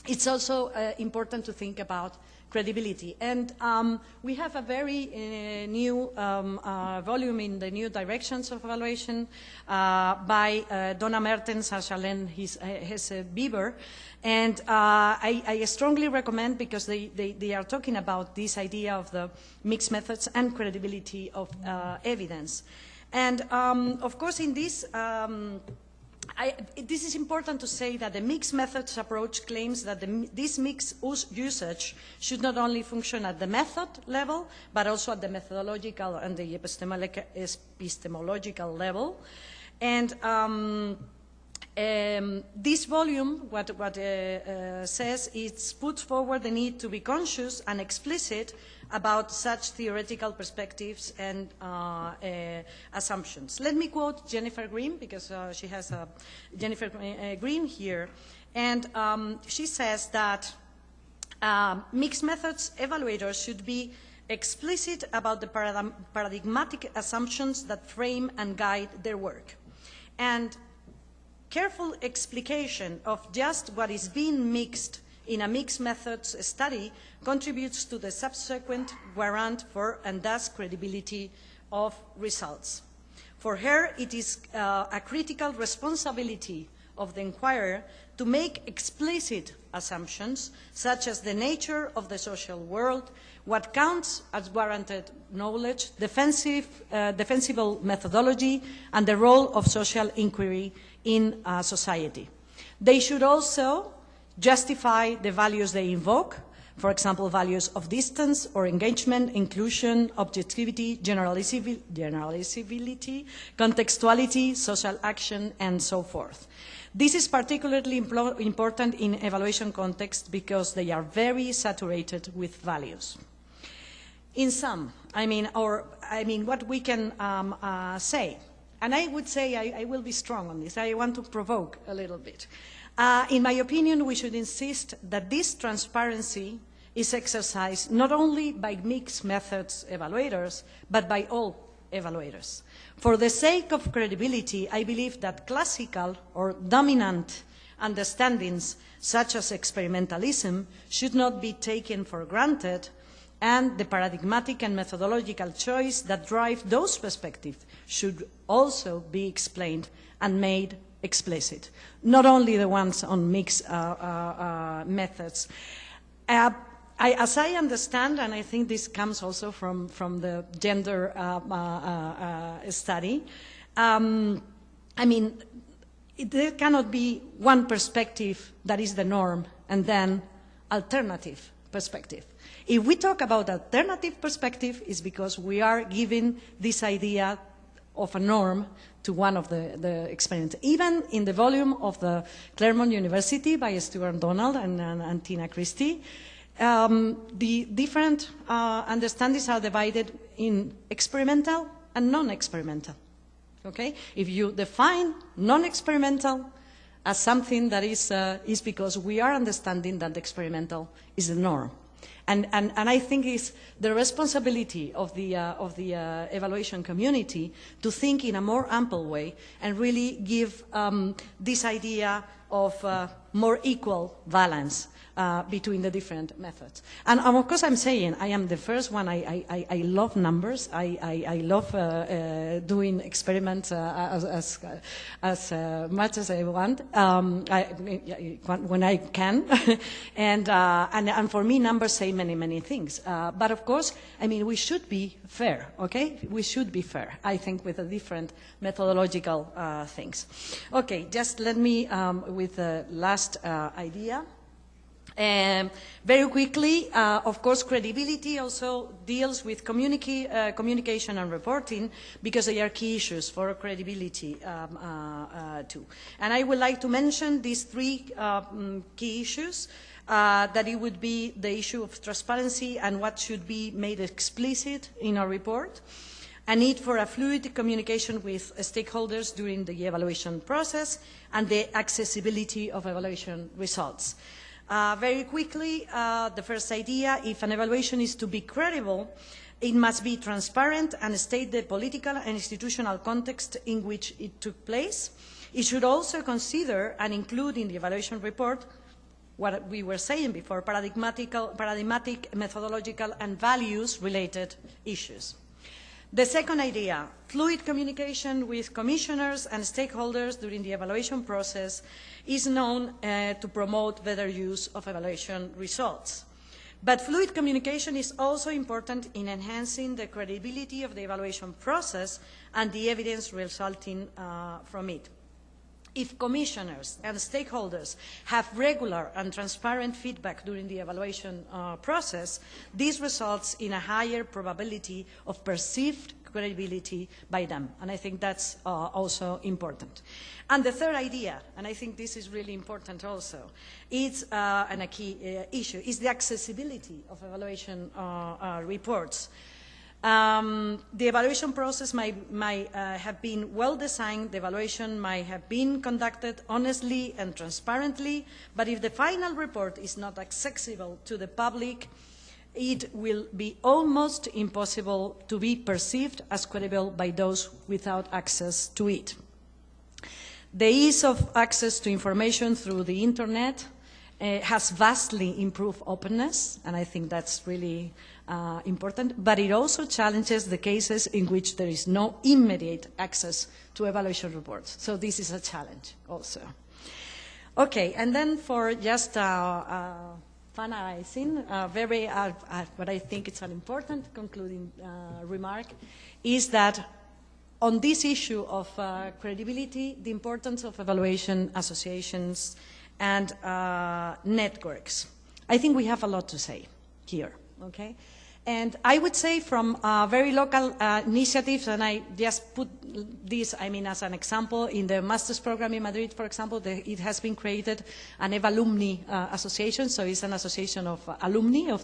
it's also important to think about credibility. And we have a very new volume in the New Directions of Evaluation by Donna Mertens, Charlene Hesse-Bieber. And I strongly recommend, because they are talking about this idea of the mixed methods and credibility of evidence. And of course, in this, this is important to say that the mixed methods approach claims that this mixed usage should not only function at the method level, but also at the methodological and the epistemological level. And this volume, what says, it puts forward the need to be conscious and explicit about such theoretical perspectives and assumptions. Let me quote Jennifer Green, because she has Jennifer Green here, and she says that mixed methods evaluators should be explicit about the paradigmatic assumptions that frame and guide their work. And careful explication of just what is being mixed in a mixed methods study contributes to the subsequent warrant for and thus credibility of results. For her, it is a critical responsibility of the inquirer to make explicit assumptions such as the nature of the social world, what counts as warranted knowledge, defensible methodology, and the role of social inquiry in society. They should also justify the values they invoke, for example, values of distance or engagement, inclusion, objectivity, generalizability, contextuality, social action, and so forth. This is particularly important in evaluation context because they are very saturated with values. In sum, what we can say, and I would say I will be strong on this, I want to provoke a little bit. In my opinion, we should insist that this transparency is exercised not only by mixed methods evaluators, but by all evaluators. For the sake of credibility, I believe that classical or dominant understandings, such as experimentalism, should not be taken for granted, and the paradigmatic and methodological choice that drive those perspectives should also be explained and made explicit, not only the ones on mixed methods. As I understand, and I think this comes also from the gender study, there cannot be one perspective that is the norm and then alternative perspective. If we talk about alternative perspective, it's because we are giving this idea of a norm to one of the experiments. Even in the volume of the Claremont University by Stuart Donald and Tina Christie, the different understandings are divided in experimental and non-experimental. Okay? If you define non-experimental as something that is because we are understanding that the experimental is the norm. And I think it's the responsibility of the evaluation community to think in a more ample way and really give this idea of more equal balance between the different methods. And of course I'm saying, I am the first one, I love numbers, I love doing experiments as much as I want, when I can, and for me numbers say many things. But of course, I mean, we should be fair, okay? We should be fair, I think, with the different methodological things. Okay, just let me, with the last idea. Very quickly, of course, credibility also deals with communication and reporting, because they are key issues for credibility too. And I would like to mention these three key issues, that it would be the issue of transparency and what should be made explicit in our report, a need for a fluid communication with stakeholders during the evaluation process, and the accessibility of evaluation results. Very quickly, the first idea, if an evaluation is to be credible, it must be transparent and state the political and institutional context in which it took place. It should also consider and include in the evaluation report what we were saying before, paradigmatic, methodological, and values-related issues. The second idea, fluid communication with commissioners and stakeholders during the evaluation process is known to promote better use of evaluation results. But fluid communication is also important in enhancing the credibility of the evaluation process and the evidence resulting from it. If commissioners and stakeholders have regular and transparent feedback during the evaluation process, this results in a higher probability of perceived credibility by them. And I think that's also important. And the third idea, and I think this is really important also, it's and a key issue, is the accessibility of evaluation reports. The evaluation process might have been well designed, the evaluation might have been conducted honestly and transparently, but if the final report is not accessible to the public, it will be almost impossible to be perceived as credible by those without access to it. The ease of access to information through the internet has vastly improved openness, and I think that's really important, but it also challenges the cases in which there is no immediate access to evaluation reports. So this is a challenge also. Okay, and then for just finalizing, what I think is an important concluding remark is that on this issue of credibility, the importance of evaluation associations and networks. I think we have a lot to say here, okay? And I would say from very local initiatives, and I just put this, I mean, as an example, in the master's program in Madrid, for example, it has been created an Evalumni association, so it's an association of alumni of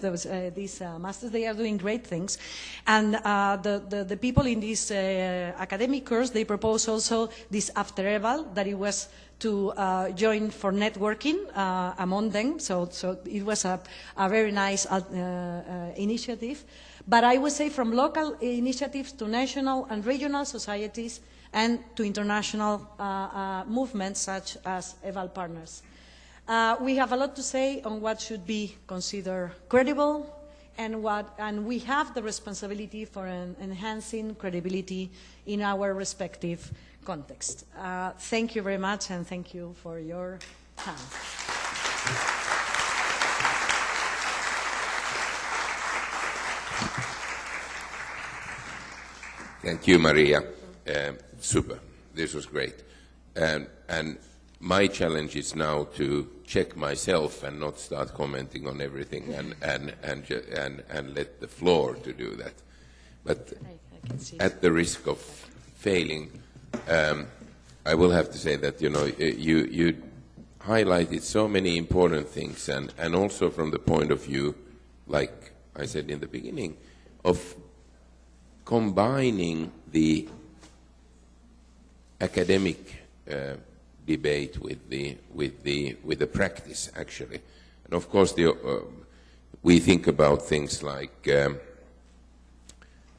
these masters. They are doing great things. And the people in this academic course, they propose also this after eval, that it was to join for networking among them. So it was a very nice initiative. But I would say from local initiatives to national and regional societies and to international movements such as Eval Partners. We have a lot to say on what should be considered credible and we have the responsibility for enhancing credibility in our respective context. Thank you very much, and thank you for your time. Thank you, Maria. Super. This was great. And my challenge is now to check myself and not start commenting on everything and let the floor to do that. But at the risk of failing, I will have to say that, you know, you highlighted so many important things, and also from the point of view, like I said in the beginning, of combining the academic debate with the practice, actually. And of course, we think about things like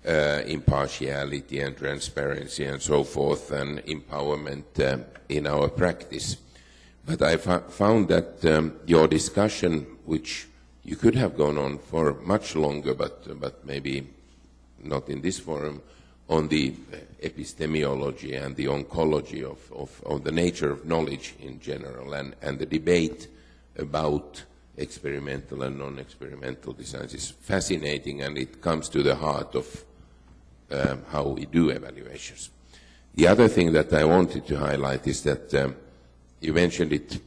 impartiality and transparency and so forth, and empowerment in our practice. But I found that your discussion, which you could have gone on for much longer, but maybe not in this forum, on the epistemology and the oncology of the nature of knowledge in general, and the debate about experimental and non-experimental designs is fascinating, and it comes to the heart of how we do evaluations. The other thing that I wanted to highlight is that you mentioned it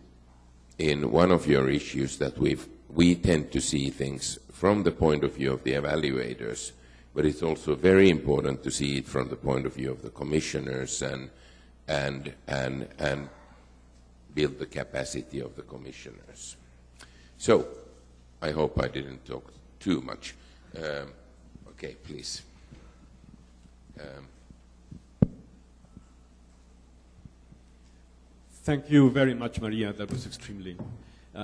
in one of your issues, that we tend to see things from the point of view of the evaluators, but it's also very important to see it from the point of view of the commissioners and build the capacity of the commissioners. So, I hope I didn't talk too much. Okay, please. Thank you very much, Maria. That was extremely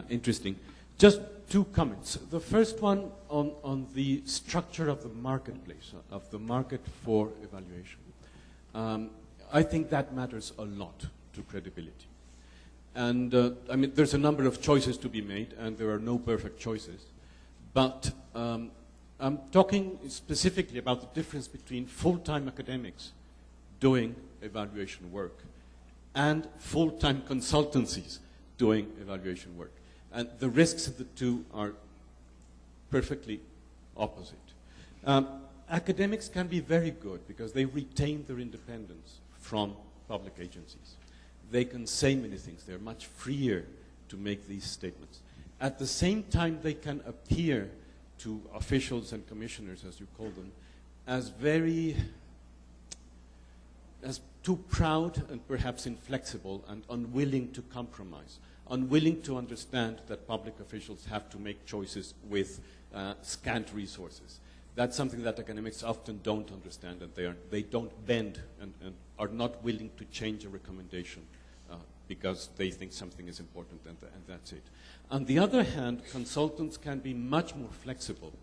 interesting. Just two comments. The first one on the structure of the marketplace, of the market for evaluation. I think that matters a lot to credibility. And I mean, there's a number of choices to be made, and there are no perfect choices. But I'm talking specifically about the difference between full-time academics doing evaluation work and full-time consultancies doing evaluation work. And the risks of the two are perfectly opposite. Academics can be very good because they retain their independence from public agencies. They can say many things. They're much freer to make these statements. At the same time, they can appear to officials and commissioners, as you call them, as too proud and perhaps inflexible and unwilling to compromise, unwilling to understand that public officials have to make choices with scant resources. That's something that academics often don't understand, and they don't bend and are not willing to change a recommendation because they think something is important, and that's it. On the other hand, consultants can be much more flexible,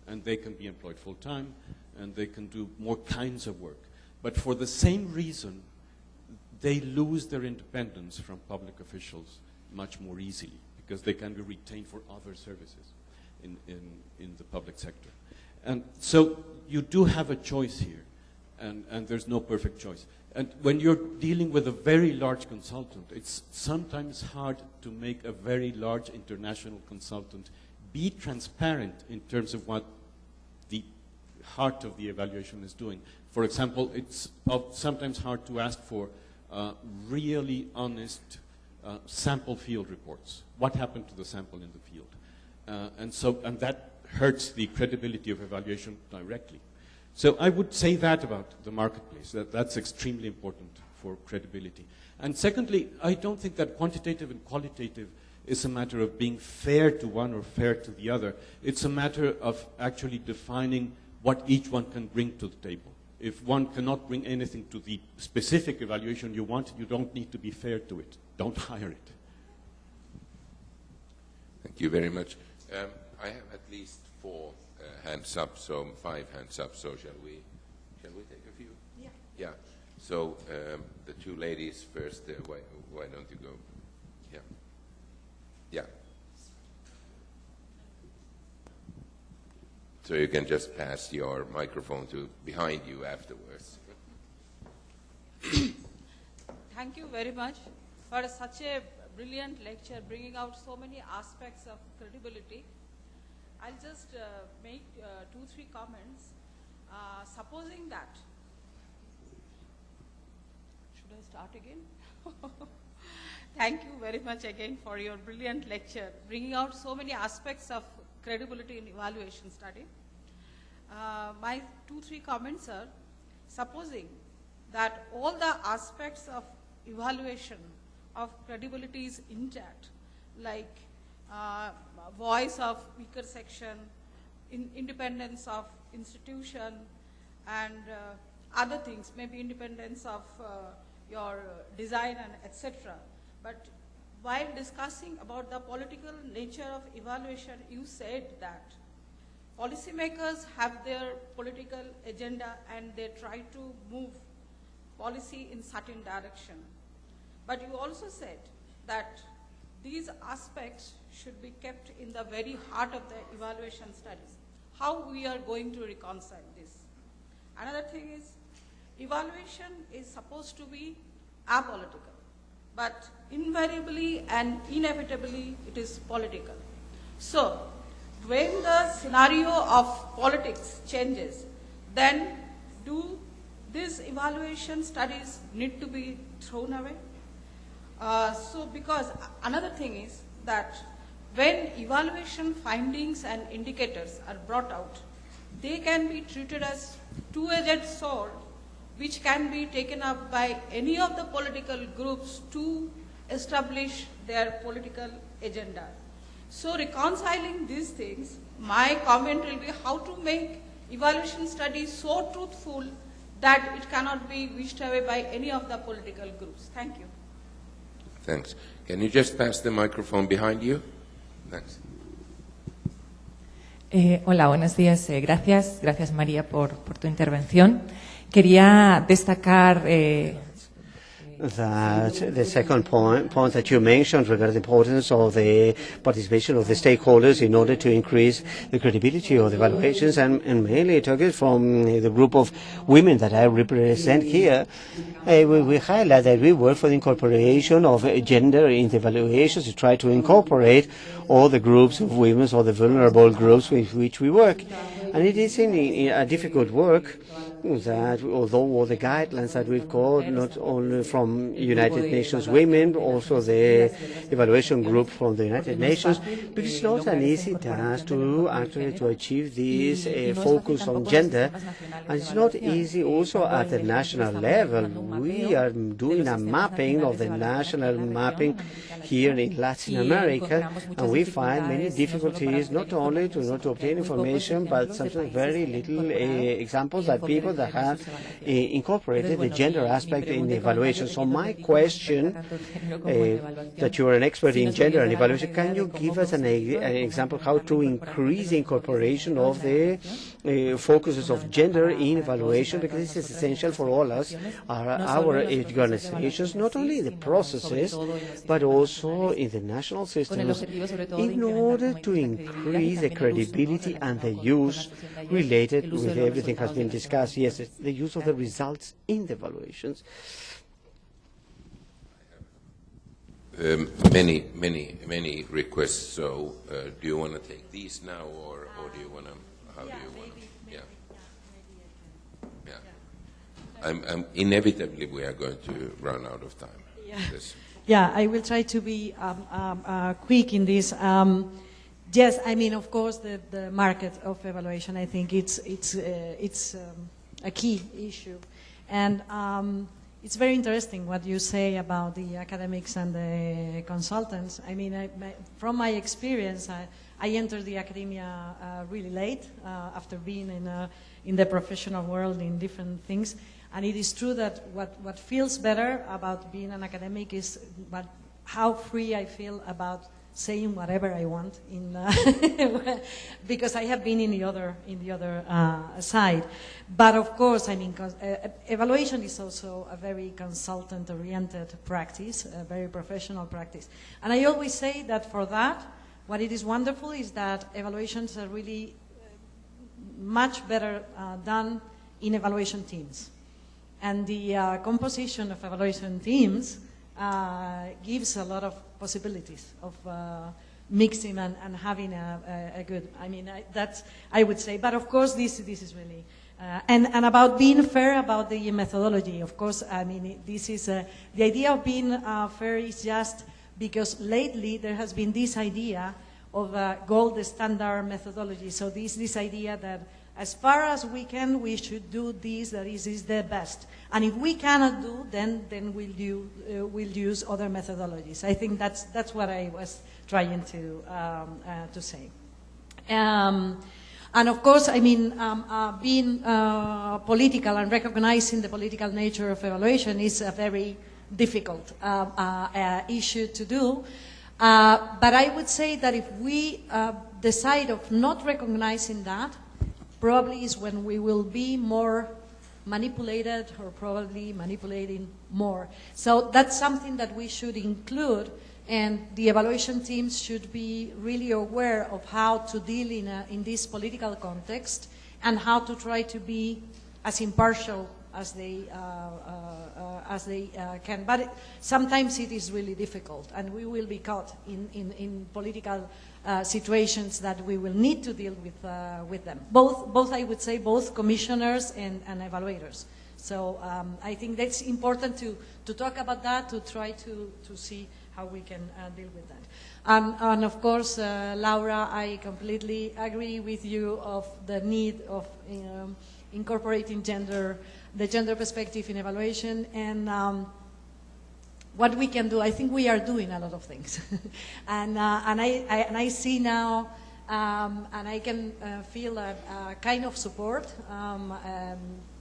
and they can be employed full-time, and they can do more kinds of work. But for the same reason, they lose their independence from public officials much more easily, because they can be retained for other services in the public sector. And so you do have a choice here, and there's no perfect choice. And when you're dealing with a very large consultant, it's sometimes hard to make a very large international consultant be transparent in terms of what the heart of the evaluation is doing. For example, it's sometimes hard to ask for really honest sample field reports. What happened to the sample in the field? And that hurts the credibility of evaluation directly. So I would say that about the marketplace, that's extremely important for credibility. And secondly, I don't think that quantitative and qualitative is a matter of being fair to one or fair to the other. It's a matter of actually defining what each one can bring to the table. If one cannot bring anything to the specific evaluation you want, you don't need to be fair to it. Don't hire it. Thank you very much. I have at least 4 hands up, so 5 hands up. So shall we take a few? Yeah. Yeah. So the 2 ladies first. Why don't you go? Yeah. Yeah. So you can just pass your microphone to behind you afterwards. Thank you very much for such a brilliant lecture, bringing out so many aspects of credibility. I'll just make 2-3 comments. Supposing that, should I start again? Thank you very much again for your brilliant lecture, bringing out so many aspects of credibility in evaluation study. My 2-3 comments are, supposing that all the aspects of evaluation of credibility is intact, like voice of weaker section, independence of institution, and other things, maybe independence of your design and etc. But while discussing about the political nature of evaluation, you said that policymakers have their political agenda and they try to move policy in certain direction. But you also said that these aspects should be kept in the very heart of the evaluation studies. How we are going to reconcile this? Another thing is, evaluation is supposed to be apolitical, but invariably and inevitably it is political. So, when the scenario of politics changes, then do these evaluation studies need to be thrown away? Because another thing is that when evaluation findings and indicators are brought out, they can be treated as two-edged sword, which can be taken up by any of the political groups to establish their political agenda. So reconciling these things, my comment will be how to make evaluation studies so truthful that it cannot be wished away by any of the political groups. Thank you. Thanks. Can you just pass the microphone behind you? Thanks. Hola, buenos días. Gracias María por tu intervención. Quería destacar that the second point that you mentioned regarding the importance of the participation of the stakeholders in order to increase the credibility of the evaluations, and mainly talking from the group of women that I represent here, we highlight that we work for the incorporation of gender in the evaluations to try to incorporate all the groups of women or the vulnerable groups with which we work. And it is a difficult work that although all the guidelines that we've got, not only from United Nations Women, also the evaluation group from the United Nations, because it's not an easy task to actually to achieve this focus on gender, and it's not easy also at the national level. We are doing a mapping of the national mapping here in Latin America, and we find many difficulties not only to obtain information, but sometimes very little examples that people that have incorporated the gender aspect in the evaluation. So my question, that you are an expert in gender and evaluation, can you give us an example how to increase the incorporation of the focuses of gender in evaluation, because this is essential for all us, our organizations, not only in the processes, but also in the national systems, in order to increase the credibility and the use related with everything has been discussed. Yes, the use of the results in the evaluations. Many requests. So, do you want to take these now, or do you want to? How do you want to? Yeah. Inevitably, we are going to run out of time. Yeah, I will try to be quick in this. Yes, I mean, of course, the market of evaluation, I think it's a key issue. And it's very interesting what you say about the academics and the consultants. I mean, from my experience, I entered the academia really late after being in the professional world in different things. And it is true that what feels better about being an academic is how free I feel about saying whatever I want because I have been in the other side. But of course, I mean, evaluation is also a very consultant-oriented practice, a very professional practice. And I always say that for that, what it is wonderful is that evaluations are really much better done in evaluation teams. And the composition of evaluation teams gives a lot of possibilities of mixing and having a good, I mean, that's, I would say, but of course this is really, and about being fair about the methodology, of course, I mean, this is, the idea of being fair is just because lately there has been this idea of a gold standard methodology, so this idea that as far as we can, we should do this, that is the best. And if we cannot do, then we'll use other methodologies. I think that's what I was trying to say. And of course, I mean, being political and recognizing the political nature of evaluation is a very difficult issue to do. But I would say that if we decide of not recognizing that, probably is when we will be more manipulated or probably manipulating more. So that's something that we should include, and the evaluation teams should be really aware of how to deal in this political context and how to try to be as impartial as they can. But sometimes it is really difficult, and we will be caught in political situations that we will need to deal with them. Both I would say, both commissioners and evaluators. So I think that's important to talk about that, to try to see how we can deal with that. And of course, Laura, I completely agree with you of the need of incorporating the gender perspective in evaluation, and what we can do. I think we are doing a lot of things, and I see now, and I can feel a kind of support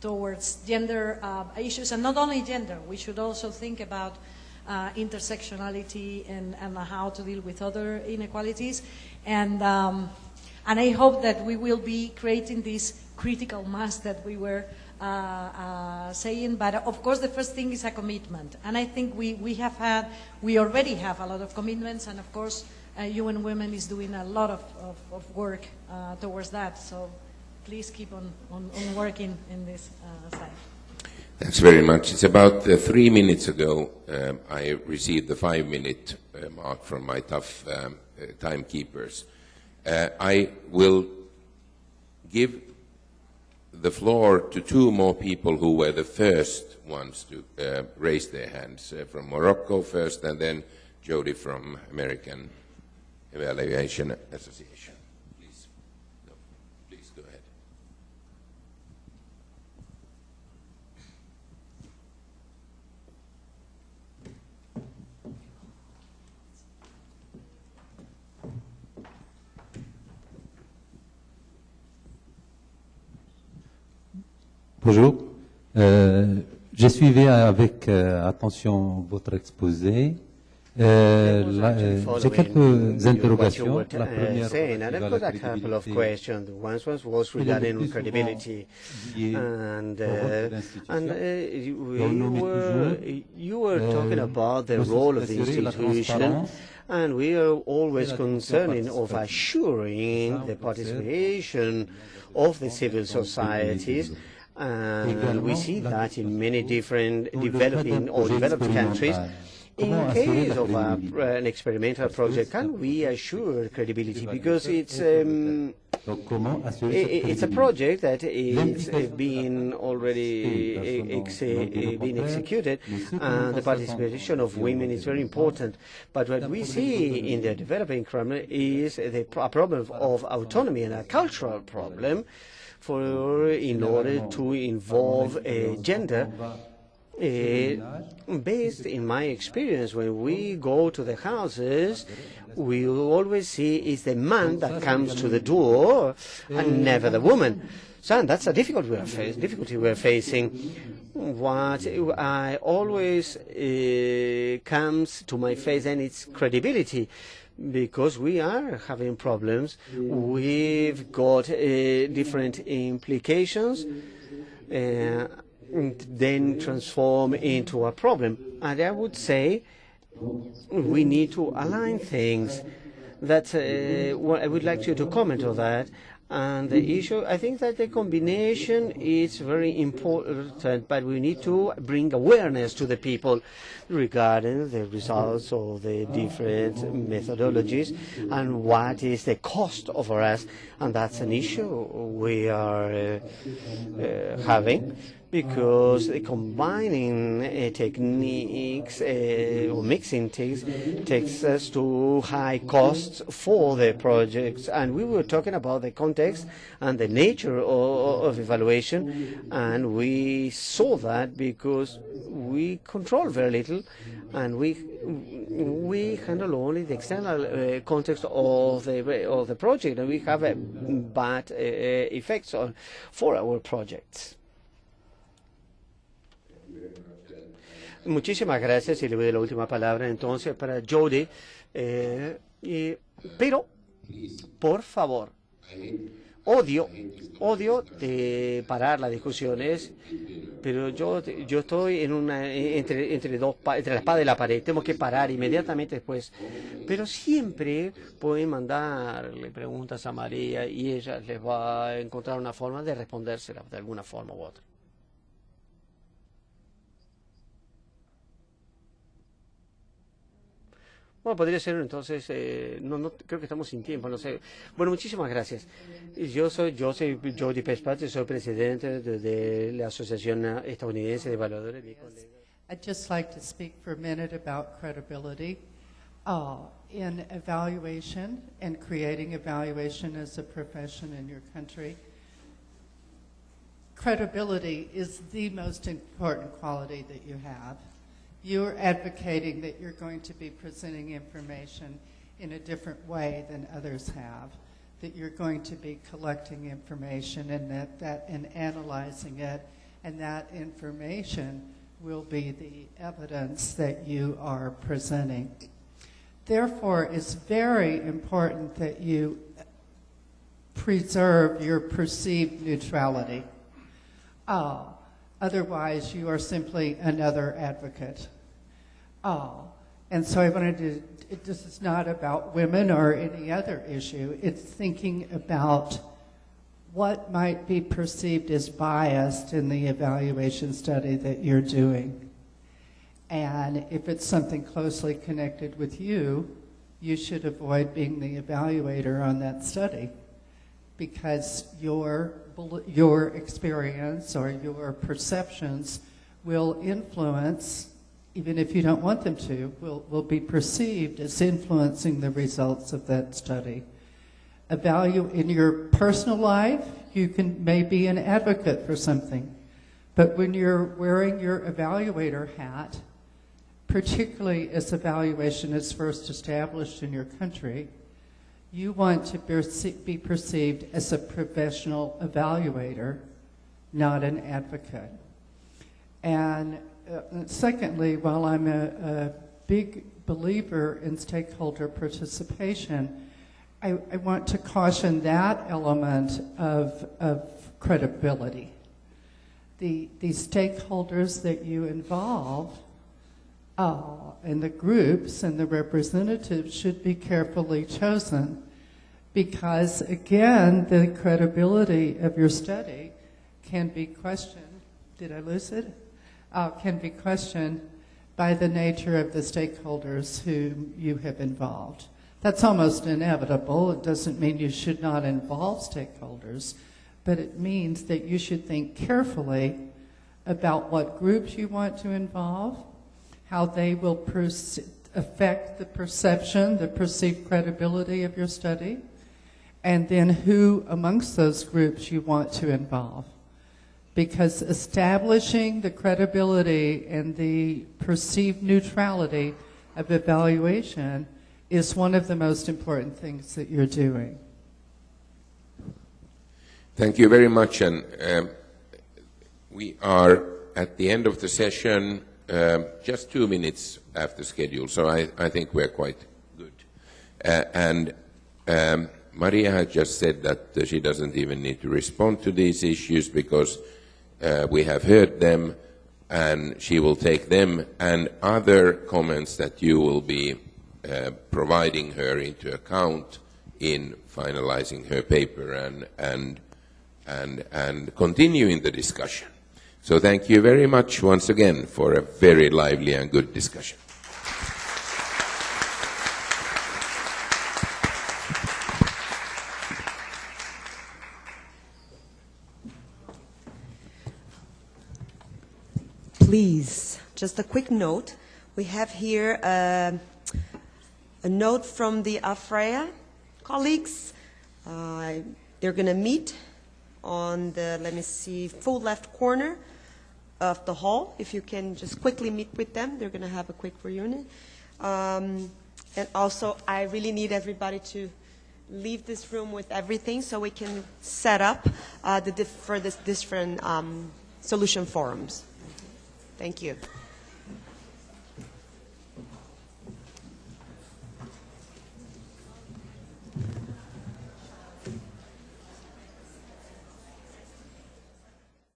towards gender issues, and not only gender. We should also think about intersectionality and how to deal with other inequalities, and I hope that we will be creating this critical mass that we were saying. But of course, the first thing is a commitment, and I think we already have a lot of commitments, and of course, UN Women is doing a lot of work towards that. So please keep on working in this side. Thanks very much. It's about 3 minutes ago I received the 5-minute mark from my tough timekeepers. I will give the floor to 2 more people who were the first ones to raise their hands. From Morocco first, and then Jody from American Evaluation Association. Please go ahead. Bonjour. J'ai suivi avec attention votre exposé. J'ai quelques interrogations. La première, saying, and I've got a couple of questions. The one was regarding credibility, and you were talking about the role of the institution, and we are always concerned of assuring the participation of the civil societies. And we see that in many different developing or developed countries. In case of an experimental project, can we assure credibility? Because it's a project that is being already being executed, and the participation of women is very important. But what we see in the developing countries is a problem of autonomy and a cultural problem in order to involve gender. Based in my experience, when we go to the houses, we always see is the man that comes to the door and never the woman. So that's a difficulty we're facing. What I always comes to my face, and it's credibility, because we are having problems. We've got different implications. Then transform into a problem. And I would say we need to align things. That's what I would like you to comment on that. And the issue, I think that the combination is very important, but we need to bring awareness to the people regarding the results of the different methodologies and what is the cost over us. And that's an issue we are having, because combining techniques or mixing takes us to high costs for the projects. And we were talking about the context and the nature of evaluation, and we saw that because we control very little, and we handle only the external context of the project, and we have bad effects for our projects. Muchísimas gracias y le doy la última palabra entonces para Jody. Pero, por favor, odio de parar las discusiones, pero yo estoy entre la espada y la pared. Tengo que parar inmediatamente después. Pero siempre pueden mandarle preguntas a María y ella les va a encontrar una forma de respondérselas de alguna forma u otra. Bueno, podría ser entonces, no creo que estamos sin tiempo, no sé. Bueno, muchísimas gracias. Yo soy Jody Pespat, soy presidente de la Asociación Estadounidense de Evaluadores. I'd just like to speak for a minute about credibility in evaluation and creating evaluation as a profession in your country. Credibility is the most important quality that you have. You're advocating that you're going to be presenting information in a different way than others have, that you're going to be collecting information and and analyzing it, and that information will be the evidence that you are presenting. Therefore, it's very important that you preserve your perceived neutrality. Otherwise, you are simply another advocate. And so I wanted to, this is not about women or any other issue. It's thinking about what might be perceived as biased in the evaluation study that you're doing. And if it's something closely connected with you, you should avoid being the evaluator on that study, because your experience or your perceptions will influence, even if you don't want them to, will be perceived as influencing the results of that study. In your personal life, you may be an advocate for something, but when you're wearing your evaluator hat, particularly as evaluation is first established in your country, you want to be perceived as a professional evaluator, not an advocate. And secondly, while I'm a big believer in stakeholder participation, I want to caution that element of credibility. The stakeholders that you involve and the groups and the representatives should be carefully chosen, because, again, the credibility of your study can be questioned. Did I lose it? Can be questioned by the nature of the stakeholders whom you have involved. That's almost inevitable. It doesn't mean you should not involve stakeholders, but it means that you should think carefully about what groups you want to involve, how they will affect the perception, the perceived credibility of your study, and then who amongst those groups you want to involve. Because establishing the credibility and the perceived neutrality of evaluation is one of the most important things that you're doing. Thank you very much, and we are at the end of the session. Just 2 minutes after schedule, so I think we're quite good. And Maria has just said that she doesn't even need to respond to these issues because we have heard them, and she will take them and other comments that you will be providing her into account in finalizing her paper and continuing the discussion. So thank you very much once again for a very lively and good discussion. Please, just a quick note. We have here a note from the AFREA colleagues. They're going to meet on the, let me see, full left corner of the hall. If you can just quickly meet with them, they're going to have a quick reunion. And also, I really need everybody to leave this room with everything so we can set up for this different solution forums. Thank you.